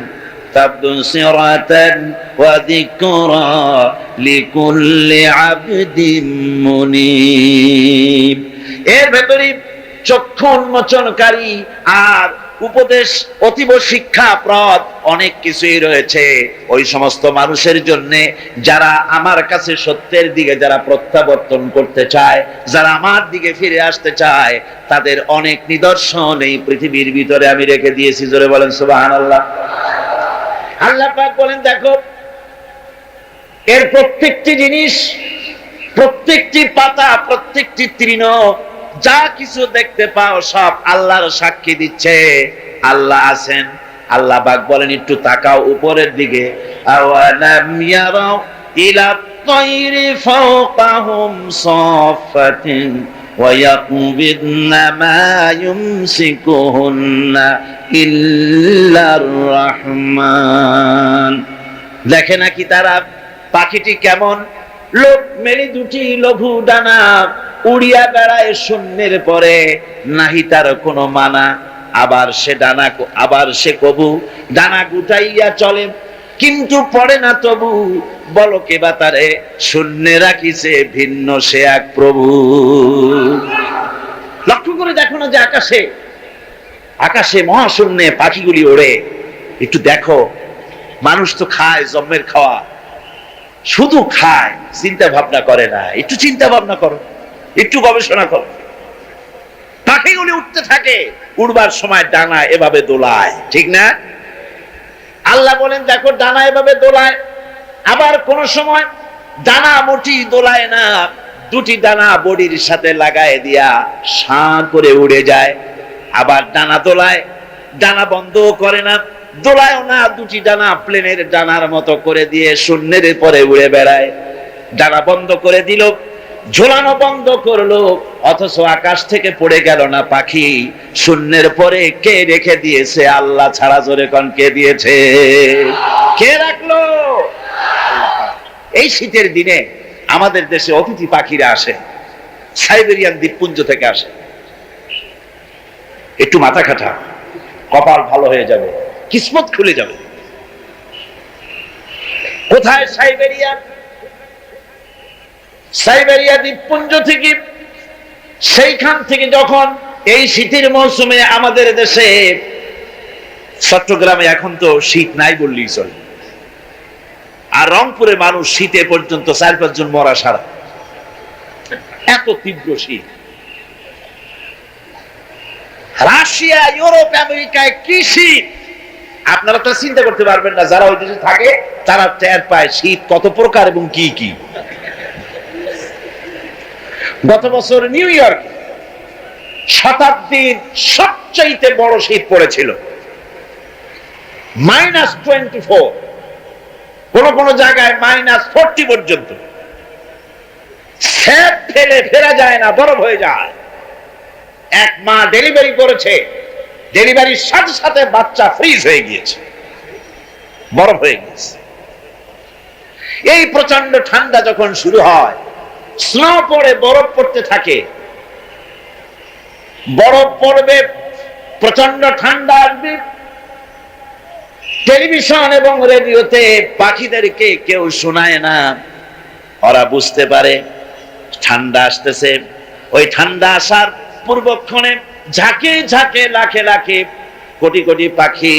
তাবসিরাতান ওয়া যিকরা লিকুল্লি আবদিন মুনিব। এর ভেতরে চক্ষু উন্মোচনকারী আর উপদেশ অতীব শিক্ষাপ্রদ অনেক কিছুই রয়েছে ওই সমস্ত মানুষের জন্য যারা আমার কাছে সত্যের দিকে যারা প্রত্যাবর্তন করতে চায়, যারা আমার দিকে ফিরে আসতে চায়, তাদের অনেক নিদর্শন এই পৃথিবীর ভিতরে আমি রেখে দিয়েছি। জোরে বলেন সুবহানাল্লাহ। আল্লাহ পাক বলেন, দেখো এর প্রত্যেকটি জিনিস, প্রত্যেকটি পাতা, প্রত্যেকটি তৃণ, যা কিছু দেখতে পাও সব আল্লাহর সাক্ষী দিচ্ছে আল্লাহ আছেন। আল্লাহ পাক বলেন একটু তাকাও উপরের দিকে, আওয়ালাম ইয়ারাউ ইলা তায়রি ফাওকাহুম সাফাতিন ওয়া ইয়াকবিদনা মা ইউমসিকুহুন্না ইল্লার রহমান। দেখে নাকি তারা পাখিটি কেমন, লোক মেলি দুটি লঘু ডানা উড়িয়া বেড়ায় শূন্যের পরে, নাহি তার কোনো মানা। আবার সে কবু ডানা গুটাইয়া চলে, কিন্তু পড়ে না তবু, বলো কে বা তারে শূন্যে রাখিছে ভিন্ন সে এক প্রভু। লক্ষ্য করে দেখো না যে আকাশে মহাশূন্যে পাখিগুলি ওড়ে। একটু দেখো, মানুষ তো খায় জন্মের খাওয়া, শুধু খায়, চিন্তা ভাবনা করে না। একটু চিন্তা ভাবনা করো, একটু গবেষণা করো। পাখিগুলি উঠতে থাকে, উড়বার সময় ডানা এভাবে দোলায়, ঠিক না? আল্লাহ বলেন দেখো ডানা এভাবে দোলায়। আবার কোন সময় ডানা মোটি দোলায় না, দুটি ডানা বডির সাথে লাগায় দিয়া সাঁ করে উড়ে যায়। আবার ডানা দোলায়, ডানা বন্ধ করে না, দোলায়ও না, দুটি ডানা প্লেনের ডানার মতো করে দিয়ে শূন্যের পরে উড়ে বেড়ায়। ডানা বন্ধ করে দিল, ঝোলানো বন্ধ করলো, অথচ আকাশ থেকে পড়ে গেল না পাখি। শূন্যের পরে কে রেখে দিয়েছে? আল্লাহ ছাড়া। জোরে কোন কে দিয়েছে? কে রাখলো? এই শীতের দিনে আমাদের দেশে অতিথি পাখিরা আসে, সাইবেরিয়ান দ্বীপপুঞ্জ থেকে আসে। একটু মাথা খাটা, কপাল ভালো হয়ে যাবে, কিসমত খুলে যাবে। কোথায়? সাইবেরিয়া দ্বীপপুঞ্জ থেকে। সেইখান থেকে যখন এই শীতের মৌসুমে আমাদের দেশে, চট্টগ্রামে এখন তো শীত নাই বললেই চলে, আর রংপুরে মানুষ শীতে পর্যন্ত 4-5 জন মরা সারা, এত তীব্র শীত। রাশিয়া, ইউরোপ, আমেরিকায় কি শীত আপনারা তো চিন্তা করতে পারবেন না। যারা ওই দেশে থাকে তারা টের পায় শীত কত প্রকার এবং কি কি। গত বছর নিউ ইয়র্ক শতাব্দীর সবচাইতে বড় শীত পড়েছিল, -24, কোন কোন জায়গায় -40 পর্যন্ত। স্যাপ ফেলে ফেরা যায় না, বরফ হয়ে যায়। এক মা ডেলিভারি করেছে, ডেলিভারির সাথে সাথে বাচ্চা ফ্রিজ হয়ে গিয়েছে, বরফ হয়ে গিয়েছে। এই প্রচন্ড ঠান্ডা যখন শুরু হয়, স্নো পড়ে, বরফ পড়তে থাকে, বরফ পড়বে, প্রচন্ড ঠান্ডা আসবে। টেলিভিশন এবং রেডিওতে পাখিদেরকে কেউ শোনায় না, ওরা বুঝতে পারে ঠান্ডা আসতেছে। ওই ঠান্ডা আসার পূর্বক্ষণে ঝাঁকে ঝাঁকে, লাখে লাখে, কোটি কোটি পাখি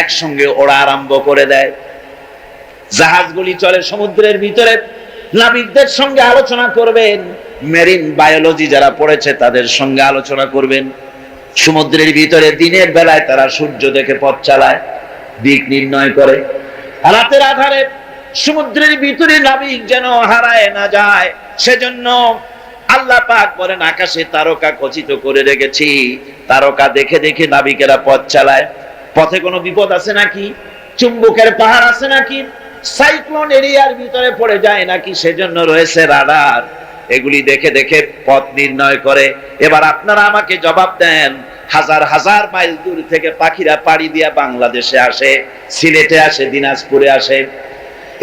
একসঙ্গে ওড়া আরম্ভ করে দেয়। জাহাজগুলি চলে সমুদ্রের ভিতরে, নাবিকদের সঙ্গে আলোচনা করবেন, মেরিন বায়োলজি যারা পড়েছে তাদের সঙ্গে আলোচনা করবেন। সমুদ্রের ভিতরে দিনের বেলায় তারা সূর্য দেখে পথ চালায়, দিক নির্ণয় করে। রাতের আধারে সমুদ্রের ভিতরে নাবিক যেন হারায় না যায়, সেজন্য আল্লাহ পাক বলেন আকাশে তারকা খচিত করে রেখেছি, তারকা দেখে দেখে নাবিকেরা পথ চালায়। পথে কোনো বিপদ আছে নাকি? চুম্বকের পাহাড় আছে নাকি? সাইক্লোন এরিয়ার ভিতরে পড়ে যায় নাকি? সেজন্য রয়েছে রাডার, এগুলি দেখে দেখে পথ নির্ণয় করে। এবার আপনারা আমাকে জবাব দেন, হাজার হাজার মাইল দূর থেকে পাখিরা পাড়ি দিয়া বাংলাদেশে আসে, সিলেটে আসে, দিনাজপুরে আসে।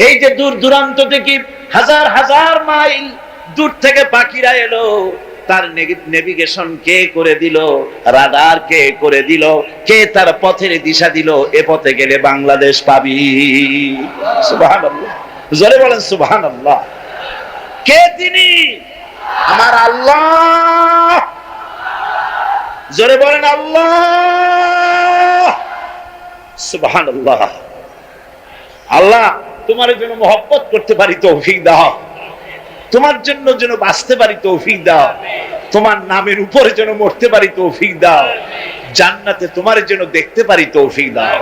এই যে দূর দূরান্ত থেকে হাজার হাজার মাইল দূর থেকে পাখিরা এলো, তার নেভিগেশন কে করে দিল? রাডার কে করে দিল? কে তার পথের দিশা দিল? এ পথে গেলে বাংলাদেশ পাবি। সুবহানাল্লাহ, জোরে বলেন সুবহানাল্লাহ। কে তিনি? আমার আল্লাহ। জোরে বলেন আল্লাহ। সুবহানাল্লাহ। আল্লাহ তোমার জন্য মহব্বত করতে পারি তৌফিক দাও, তোমার জন্য যেন বাঁচতে পারি তৌফিক দাও, তোমার নামের উপরে যেন মরতে পারি তৌফিক দাও, জান্নাতে তোমার যেন দেখতে পারি তৌফিক দাও।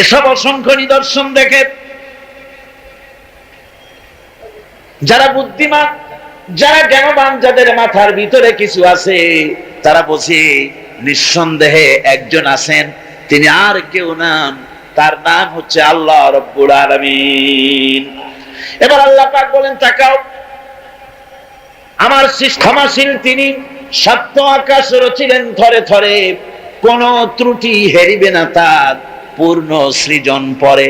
এসব অসংখ্য নিদর্শন দেখে যারা বুদ্ধিমান, যারা জ্ঞানবান, যাদের মাথার ভিতরে কিছু আছে, তারা বোঝে নিঃসন্দেহে একজন আছেন তিনি আর কেউ নাম, তার নাম হচ্ছে আল্লাহ রাব্বুল আলামিন। এবার আল্লাহ পাক বলেন তাকাও, আমার ক্ষমাশীল তিনি, সপ্ত আকাশ রচিলেন থরে থরে, কোন ত্রুটি হেরিবে না তার পূর্ণ সৃজন পরে।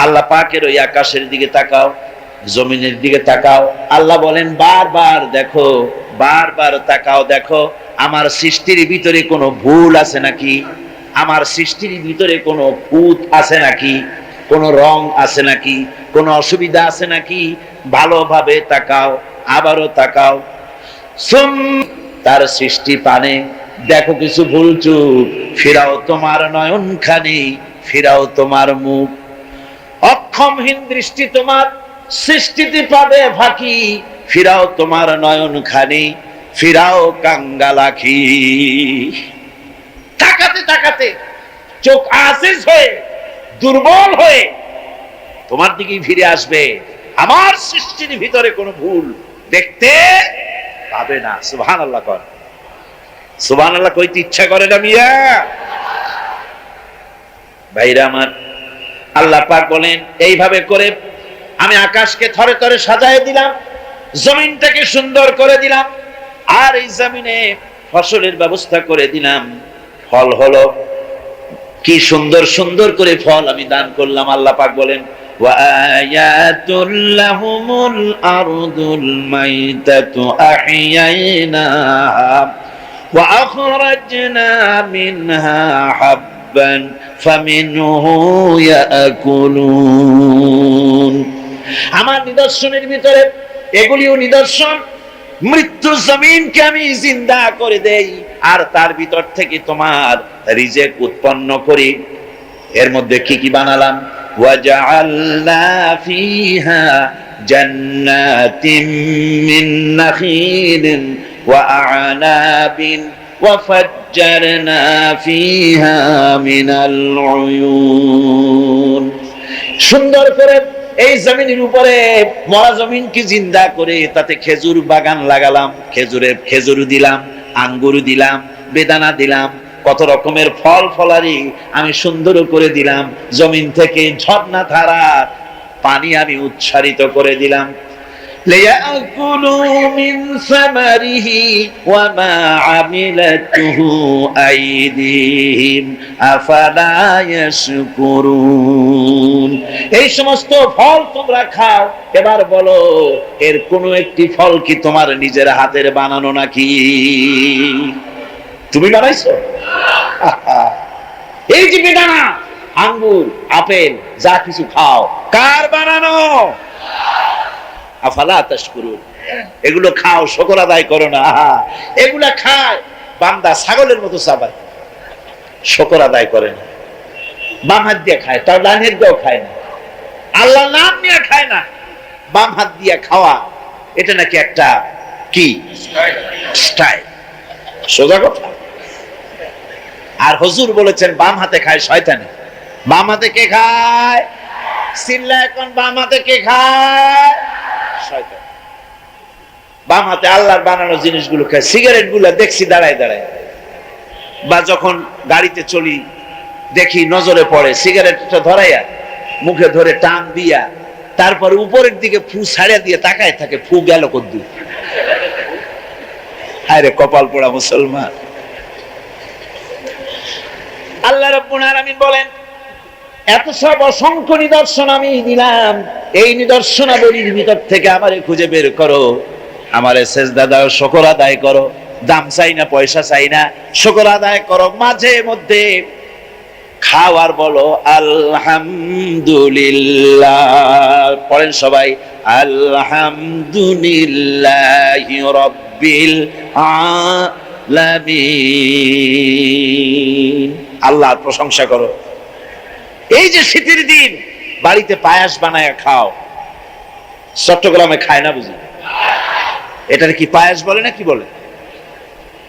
আল্লাহ পাকের ওই আকাশের দিকে তাকাও, জমিনের দিকে তাকাও, আল্লাহ বলেন বারবার দেখো, বারবার তাকাও, দেখো আমার সৃষ্টির ভিতরে কোনো ভুল আছে নাকি, আমার সৃষ্টির ভিতরে কোনো খুঁত আছে নাকি, কোনো রং আছে নাকি, কোনো অসুবিধা আছে নাকি, ভালোভাবে তাকাও, আবারও তাকাও। তার সৃষ্টি পানে দেখো কিছু ভুল চুক, ফিরাও তোমার নয়ন খানি, ফিরাও তোমার মুখ। অক্ষমহীন দৃষ্টি তোমার সৃষ্টিতে পাবে ফাঁকি, ফিরাও তোমার নয়ন খানি, ফিরাও কাঙ্গালাখি। তাকাতে তাকাতে চোখ আজিজ হয়ে, দুর্বল হয়ে তোমার দিকেই ফিরে আসবে, আমার সৃষ্টির ভিতরে কোনো ভুল দেখতে পাবে না। সুবহানাল্লাহ কর, সুবহানাল্লাহ কইতে ইচ্ছা করে না মিয়া? ভাইরা আমার, আল্লাহ পাক বলেন এইভাবে করে আমি আকাশকে থরে থরে সাজায় দিলাম, জমিনটাকে সুন্দর করে দিলাম, আর এই জমিনে ফসলের ব্যবস্থা করে দিলাম। ফল হলো কি সুন্দর সুন্দর করে ফল আমি দান করলাম। আল্লাহ পাক বলেন ওয়া আয়াতুল লাহুমুল আরদুল মাইতাতু আহইয়াইনাহা ওয়া আখরাজনা মিনহা হাব্বান ফামিনহু ইয়াকুলুন। আমার নিদর্শনের ভিতরে এগুলিও নিদর্শন, মৃত্যু জমিনকে আমি জিন্দা করে দেই, আর তার ভিতর থেকে তোমার রিজেক উৎপন্ন করি। এর মধ্যে কি কি বানালাম? ওয়াজআলনা ফিহা জান্নাতিম মিন নাখিলিন ওয়া আ'নাবিন ওয়া ফাজ্জারনা ফিহা মিনাল উয়ুন। সুন্দর করে এই জমিনের উপরে মরা জমিনকে জিন্দা করে তাতে খেজুর বাগান লাগালাম, খেজুর দিলাম, আঙ্গুর দিলাম, বেদানা দিলাম, কত রকমের ফল ফলারি আমি সুন্দর করে দিলাম। জমিন থেকে ঝর্ণা ধারার পানি আমি উচ্ছারিত করে দিলাম। লিয়াকুলু মিন সামারিহি ওয়া মা আমিলাতুহু আইদিহিম আফালা ইয়াশকুরুন। এই সমস্ত ফল তোমরা খাও, এবার বলো এর কোন একটি ফল কি তোমার নিজের হাতের বানানো নাকি? তুমি বানাইছো? এই যে বেদানা, আঙ্গুর, আপেল যা কিছু খাও, কার বানানো? আফালা তাশকুরুন। এগুলো খাও, শুকর আদায় করো না। এগুলা খায় বান্দা ছাগলের মতো চাবায়, শুকর আদায় করে না। বাম হাত দিয়ে খায়, তার ডান হাত দিয়েও খায় না, আল্লাহর নাম নিয়ে খায় না। বাম হাত দিয়ে খাওয়া এটা নাকি একটা কি স্টাইল, সোজা কথা। আর হুজুর বলেছেন বাম হাতে খায় শয়তানি। বাম হাতে কে খায়? চিল্লা এখন, বাম হাতে কে খায়? শয়তান। বাম হাতে আল্লাহর বানানো জিনিসগুলো খায়। সিগারেট গুলা দেখছি দাঁড়ায় দাঁড়ায়, বা যখন গাড়িতে চলি দেখি নজরে পড়ে, সিগারেটটা ধরাইয়া মুখে ধরে টান দিয়া তারপরে উপরের দিকে ফু ছাড়িয়া দিয়ে তাকায় থাকে, ফু গেল কদ্দুর। আরে কপাল পোড়া মুসলমান। আল্লাহ রাব্বুল আলামিন বলেন এত সব অসংখ্য নিদর্শন আমি দিলাম, এই নিদর্শনাবলীর ভিতর থেকে আমারে খুঁজে বের করো, আমারে সেজদা দাও, শুকর আদায় করো। দাম চাই না, পয়সা চাই না, শুকর আদায় করো। মাঝে মধ্যে খাও আর বলো আলহামদুলিল্লাহ। পড়েন সবাই আলহামদুলিল্লাহি রাব্বিল আলামিন। আল্লাহর প্রশংসা করো। এই যে শীতের দিন বাড়িতে পায়াস বানায় খাও, চট্টগ্রামে খায় না বুঝি? এটার কি পায়াস বলে না কি বলে?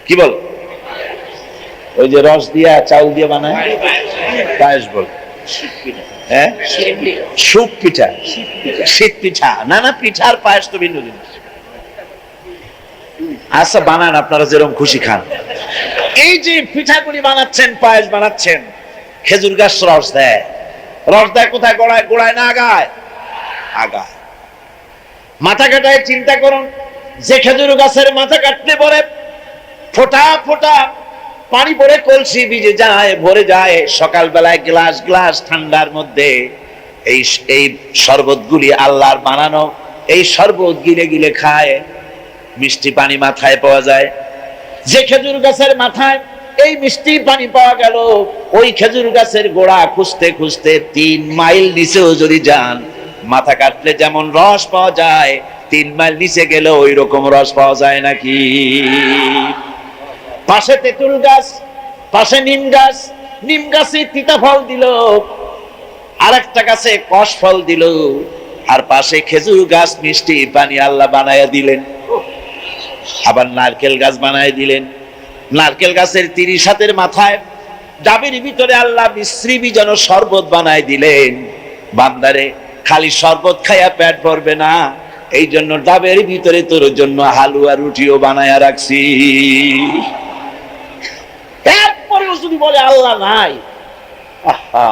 কি বলে? ওই যে রস দিয়া চাউল দিয়ে বানায় পায়াস বলে। হ্যাঁ, সুপ পিঠা, শীত পিঠা। না না, পিঠার পায়াস তো ভিন্ন জিনিস। আচ্ছা বানান, আপনারা যেরকম খুশি খান। এই যে পিঠাগুলি বানাচ্ছেন, পায়েস বানাচ্ছেন, খেজুর গাছ রস দেয়। রস দেয় কোথায়? গোড়ায়। গোড়ায় না আগায়? আগায়। মাথা কাটায় চিন্তা করুন, যে খেজুর গাছের মাথা কাটতে পরে ফোঁটা ফোঁটা পানি পড়ে কলসি ভিজে যায়, ভরে যায়। সকালবেলায় গ্লাস গ্লাস ঠান্ডার মধ্যে এই শরবতগুলি আল্লাহর বানানো, এই শরবত গিলে গিলে খায়, মিষ্টি পানি মাথায় পাওয়া যায়। যে খেজুর গাছের মাথায় এই মিষ্টি পানি পাওয়া গেল, ওই খেজুর গাছের গোড়া খুঁজতে খুঁজতে 3 মাইল নিচেও যদি যান, মাথা কাটলে যেমন রস পাওয়া যায়, 3 মাইল নিচে গেলে ওই রকম রস পাওয়া যায় নাকি? পাশে তেঁতুল গাছ, পাশে নিম গাছ, নিম গাছে তিতা ফল দিল, আরেকটা গাছে কষ ফল দিল, আর পাশে খেজুর গাছ মিষ্টি পানি আল্লাহ বানায়া দিলেন। আবার নারকেল গাছ বানায় দিলেন। নারকেল গাছের 30 হাতের মাথায় ডাবের ভিতরে আল্লাহ মিশ্রি যেন শরবত বানায় দিলেন। বান্দারে, খালি শরবত খাইয়া পেট ভরবে না, এই জন্য ডাবের ভিতরে তোর জন্য হালুয়া রুটিও বানায়া রাখছি। এরপরেও যদি বলে আল্লাহ নাই, আহা,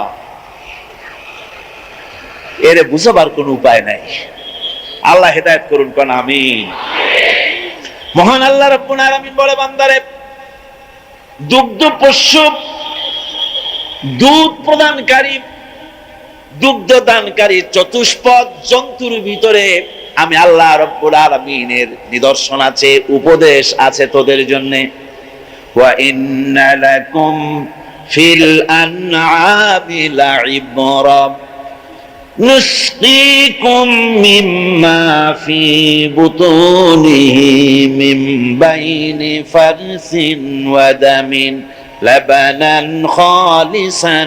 এরে বুঝাবার কোন উপায় নাই। আল্লাহ হেদায়েত করুন, কোন আমিন। মহান আল্লাহ রাব্বুল আলামিন বলে, বান্দারে, দুগ্ধ পোষ্য, দুধ প্রদানকারী, দুগ্ধ দানকারী চতুষ্পদ জন্তুর ভিতরে আমি আল্লাহ রাব্বুল আলামিনের নিদর্শন আছে, উপদেশ আছে তোদের জন্য। ওয়া ইন্না লাকুম ফিল আনআমি লাইবরা نسقيكم مما في بطونه من بين فرث ودم لبنا خالصا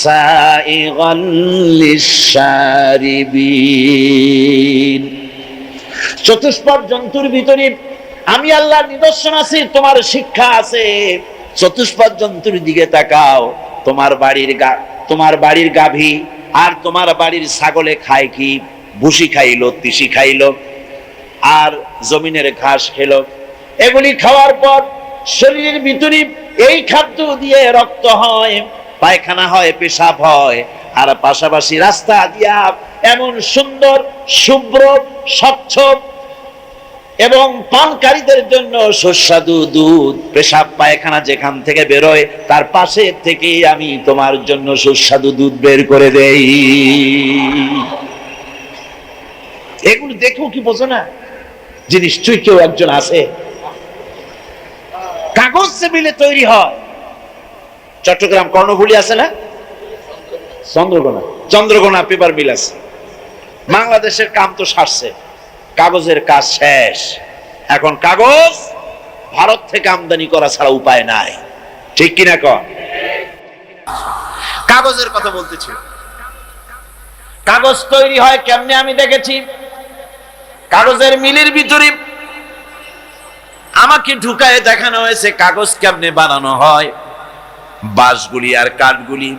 سائغا للشاربين। চতুষ্পদ জন্তুর ভিতরে আমি আল্লাহর নিদর্শন আছে, তোমার শিক্ষা আছে। চতুষ্পদ জন্তুর দিকে তাকাও। তোমার বাড়ির গাভী আর তোমার বাড়ির ছাগলে খায় কি? ভুসি খাইলো, তিসি খাইলো, আর জমিনের ঘাস খেলো। এগুলি খাওয়ার পর শরীরের ভিতরে এই খাদ্য দিয়ে রক্ত হয়, পায়খানা হয়, পেশাব হয়, আর পাশাপাশি রাস্তা দিয়া এমন সুন্দর শুভ্র স্বচ্ছ এবং পানকারীদের জন্য সুস্বাদু দুধ, পেশাব পায়খানা যেখান থেকে বেরোয় তার পাশে থেকে আমি তোমার জন্য সুস্বাদু দুধ বের করে দেই। এগুলো দেখো কি বোঝো না যে নিশ্চয়ই কেউ একজন আছে। কাগজ যে মিলে তৈরি হয়, চট্টগ্রাম কর্ণফুলী আছে না, চন্দ্রকোনা পেপার মিল আছে। বাংলাদেশের কাম তো সারছে, কাগজের কাজ শেষ। এখন কাগজ ভারত থেকে আমদানি করা ছাড়া উপায় নাই, ঠিক কিনা কন? কাগজের কথা বলতেছি। কাগজ তৈরি হয় কেমনে আমি দেখেছি। কাগজের মিলের ভিতরে আমাকে ঢুকায় দেখানো হয়েছে কাগজ কেমনে বানানো হয়। বাঁশগুলি আর কাঠগুলি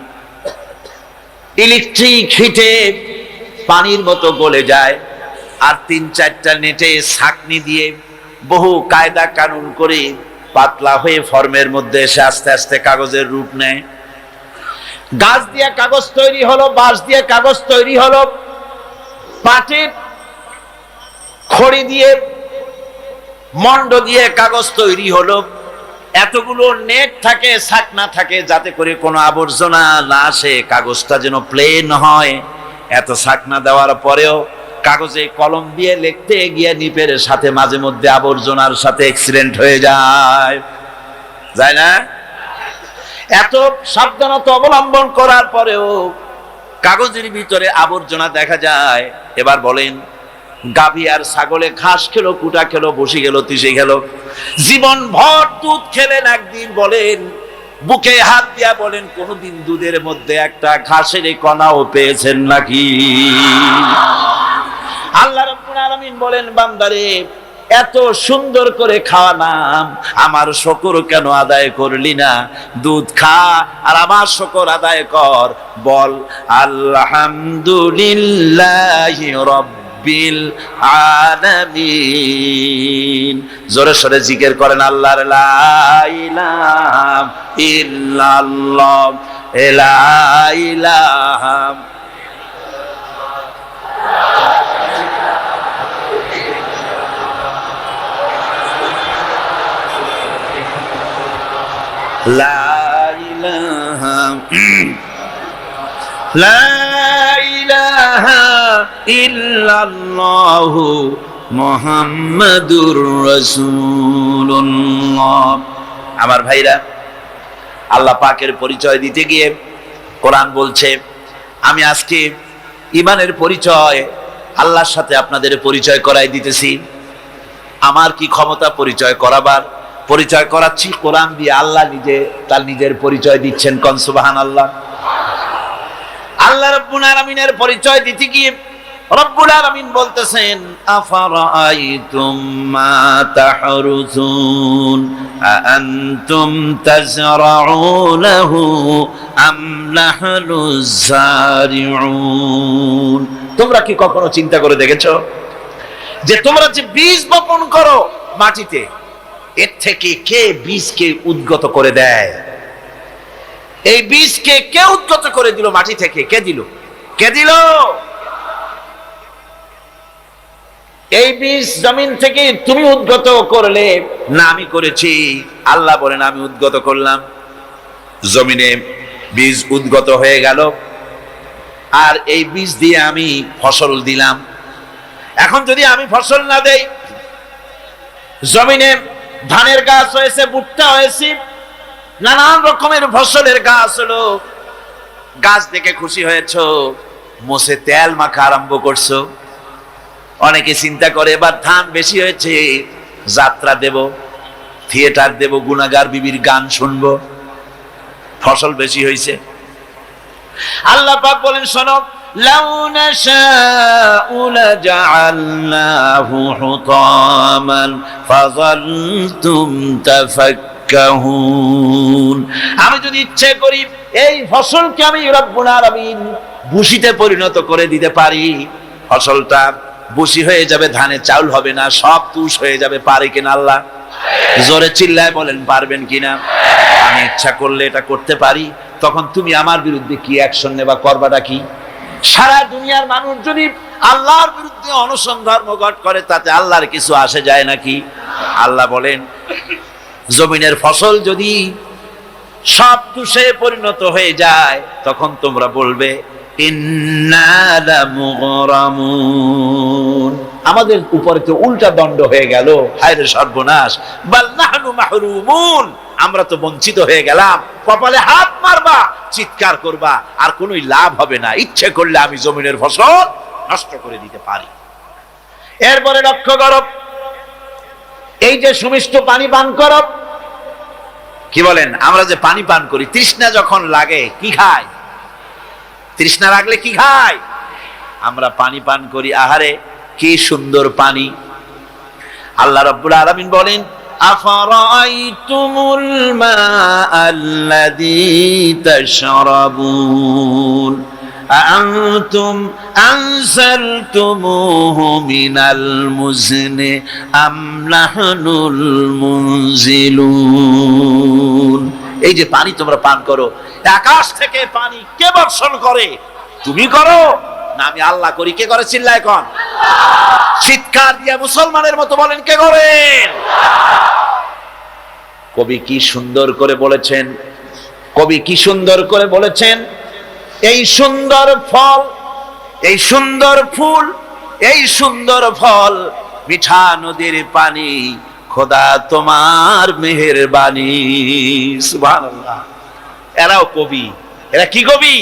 ইলেকট্রিক হিটে পানির মতো গলে যায়, আর 3-4টা নেটে ছাঁকনি দিয়ে বহু কায়দা কানুন করে পাতলা হয়ে ফর্মের মধ্যে এসে আস্তে আস্তে কাগজের রূপ নেয়। গাছ দিয়ে কাগজ তৈরি হলো, বাঁশ দিয়ে কাগজ তৈরি হলো, পাটের খড়ি দিয়ে, মন্ড দিয়ে কাগজ তৈরি হলো। এতগুলো নেট থাকে, ছাকনা থাকে, যাতে করে কোনো আবর্জনা না আসে, কাগজটা যেন প্লেন হয়। এত ছাকনা দেওয়ার পরেও কাগজে কলম দিয়ে লিখতে গিয়ে নিপের সাথে মাঝে মধ্যে আবর্জনার সাথে অ্যাক্সিডেন্ট হয়ে যায় না? এত সাবধানতা অবলম্বন করার পরেও কাগজের ভিতরে আবর্জনা দেখা যায়। এবার বলেন, গাভী আর ছাগলে ঘাস খেলো, কুটা খেলো, বসে গেল, তিসে গেল, জীবন ভর দুধ খেলেন, একদিন বলেন বুকে হাত দিয়া বলেন কোনদিন দুধের মধ্যে একটা ঘাসের কণাও পেয়েছেন নাকি? আল্লাহ রাব্বুল আলামিন বলেন, বান্দারে, এত সুন্দর করে খাওয়ালাম, আমার শুকর কেন আদায় করলি না? দুধ খা আর আমার শুকর আদায় কর। বল আলহামদুলিল্লাহি রাব্বিল রাব্বিল আলামিন। জোরে সোরে জিকির করেন আল্লাহর লা ইলাহা ইল্লাল্লাহ, লা ইলাহা লা ইলাহা লা ইলাহা ইল্লাল্লাহু মুহাম্মাদুর রাসূলুল্লাহ। আমার ভাইরা, আল্লাহ পাকের পরিচয় দিতে গিয়ে কোরআন বলছে, আমি আজকে ঈমানের পরিচয় আল্লাহর সাথে আপনাদের পরিচয় করাই দিতেছি। আমার কি ক্ষমতা পরিচয় করাবার? পরিচয় করাচ্ছি কোরআন দিয়ে। আল্লাহ নিজে তার নিজের পরিচয় দিচ্ছেন, কোন সুবহানাল্লাহ। আল্লাহ রাব্বুল আলামিনের পরিচয় দিতে গিয়ে রব্বুল আলামিন বলতেছেন, আফারাআইতুম মা তাহরুসুন আআনতুম তাজরাউনাহু আম নাহনুজ যারিউন। তোমরা কি কখনো চিন্তা করে দেখেছো যে তোমরা যে বীজ বপন করো মাটিতে, এর থেকে কে বীজকে উদ্গত করে দেয়? এই বীজকে কে উদ্গত করে দিল মাটি থেকে? কে দিল? কে দিল? এই বীজ জমিন থেকে তুমি উদ্গত করলে না আমি করেছি? আল্লাহ বলেন আমি উদ্গত করলাম। জমিনে বীজ উদ্গত হয়ে গেল, আর এই বীজ দিয়ে আমি ফসল দিলাম। এখন যদি আমি ফসল না দেই, জমিনে ধানের গাছ হয়েছে, ভুট্টা হয়েছে, নানান রকমের ফসলের গাছ হলো, গাছ দেখে খুশি হয়েছো, মোষে তেল মাখা আরম্ভ করছো। অনেকে চিন্তা করে এবার ধান বেশি হয়েছে, যাত্রা দেব, থিয়েটার দেব, গুনাগার বিবির গান শুনবো, ফসল বেশি হয়েছে। আল্লাহ পাক বলেন, শোনো, লাউ নাশাউ লাজআলনাহু হুতামান ফাযালতুম তাফাক্কাহুন। আমি যদি ইচ্ছে করি এই ফসলকে আমি রব্বুল আলামিন ভুসিতে পরিণত করে দিতে পারি, ফসলটা ভুসি হয়ে যাবে, ধানে চাউল হবে না, সব তুষ হয়ে যাবে। পারে কিনা আল্লাহ? জোরে চিল্লায় বলেন পারবেন কিনা? আমি ইচ্ছা করলে এটা করতে পারি। তখন তুমি আমার বিরুদ্ধে কি অ্যাকশন নেবা? করবাটা কি? সারা দুনিয়ার মানুষ যদি আল্লাহর বিরুদ্ধে অনশন ধর্মঘট করে, তাতে আল্লাহর কিছু আসে যায় নাকি? আল্লাহ বলেন, জমিনের ফসল যদি সব তুষে পরিণত হয়ে যায়, তখন তোমরা বলবে ইন্না লামুগরামুন, আমাদের উপরে তো উল্টা দণ্ড হয়ে গেল, হায় রে সর্বনাশ। বাল নাহনু মাহরুমুন, আমরা তো বঞ্চিত হয়ে গেলাম। কপালে হাত মারবা, চিৎকার করবা, আর কোনোই লাভ হবে না। ইচ্ছে করলে আমি জমিনের ফসল নষ্ট করে দিতে পারি। এরপরে লক্ষ্য করো, এই যে সুমিষ্ট পানি পান করো, কি বলেন? আমরা যে পানি পান করি, তৃষ্ণা যখন লাগে কি খাই? তৃষ্ণা লাগলে কি খাই? আমরা পানি পান করি। আহারে কি সুন্দর পানি! আল্লাহ রাব্বুল আলামিন বলেন, আফারাআইতুমুল মাআল্লাযী তাশরাবুন আআনতুম আনসালতুমুহু মিনাল মুজনি আম নাহনুল মুনজিলুন। এই যে পানি তোমরা পান করো, আকাশ থেকে পানি কে বর্ষণ করে? তুমি করো না আমি আল্লাহ করি? কে করে? চিল্লায় কোন? চিৎকার দিয়ে মুসলমানের মতো বলেন, কে করেন? কবি কি সুন্দর করে বলেছেন, কবি কি সুন্দর করে বলেছেন, এই সুন্দর ফল, এই সুন্দর ফুল, এই সুন্দর ফল, মিঠা নদীর পানি, খোদা তোমার মেহেরবানি। সুবহানাল্লাহ। এরাও কবি। এরা কি কবি?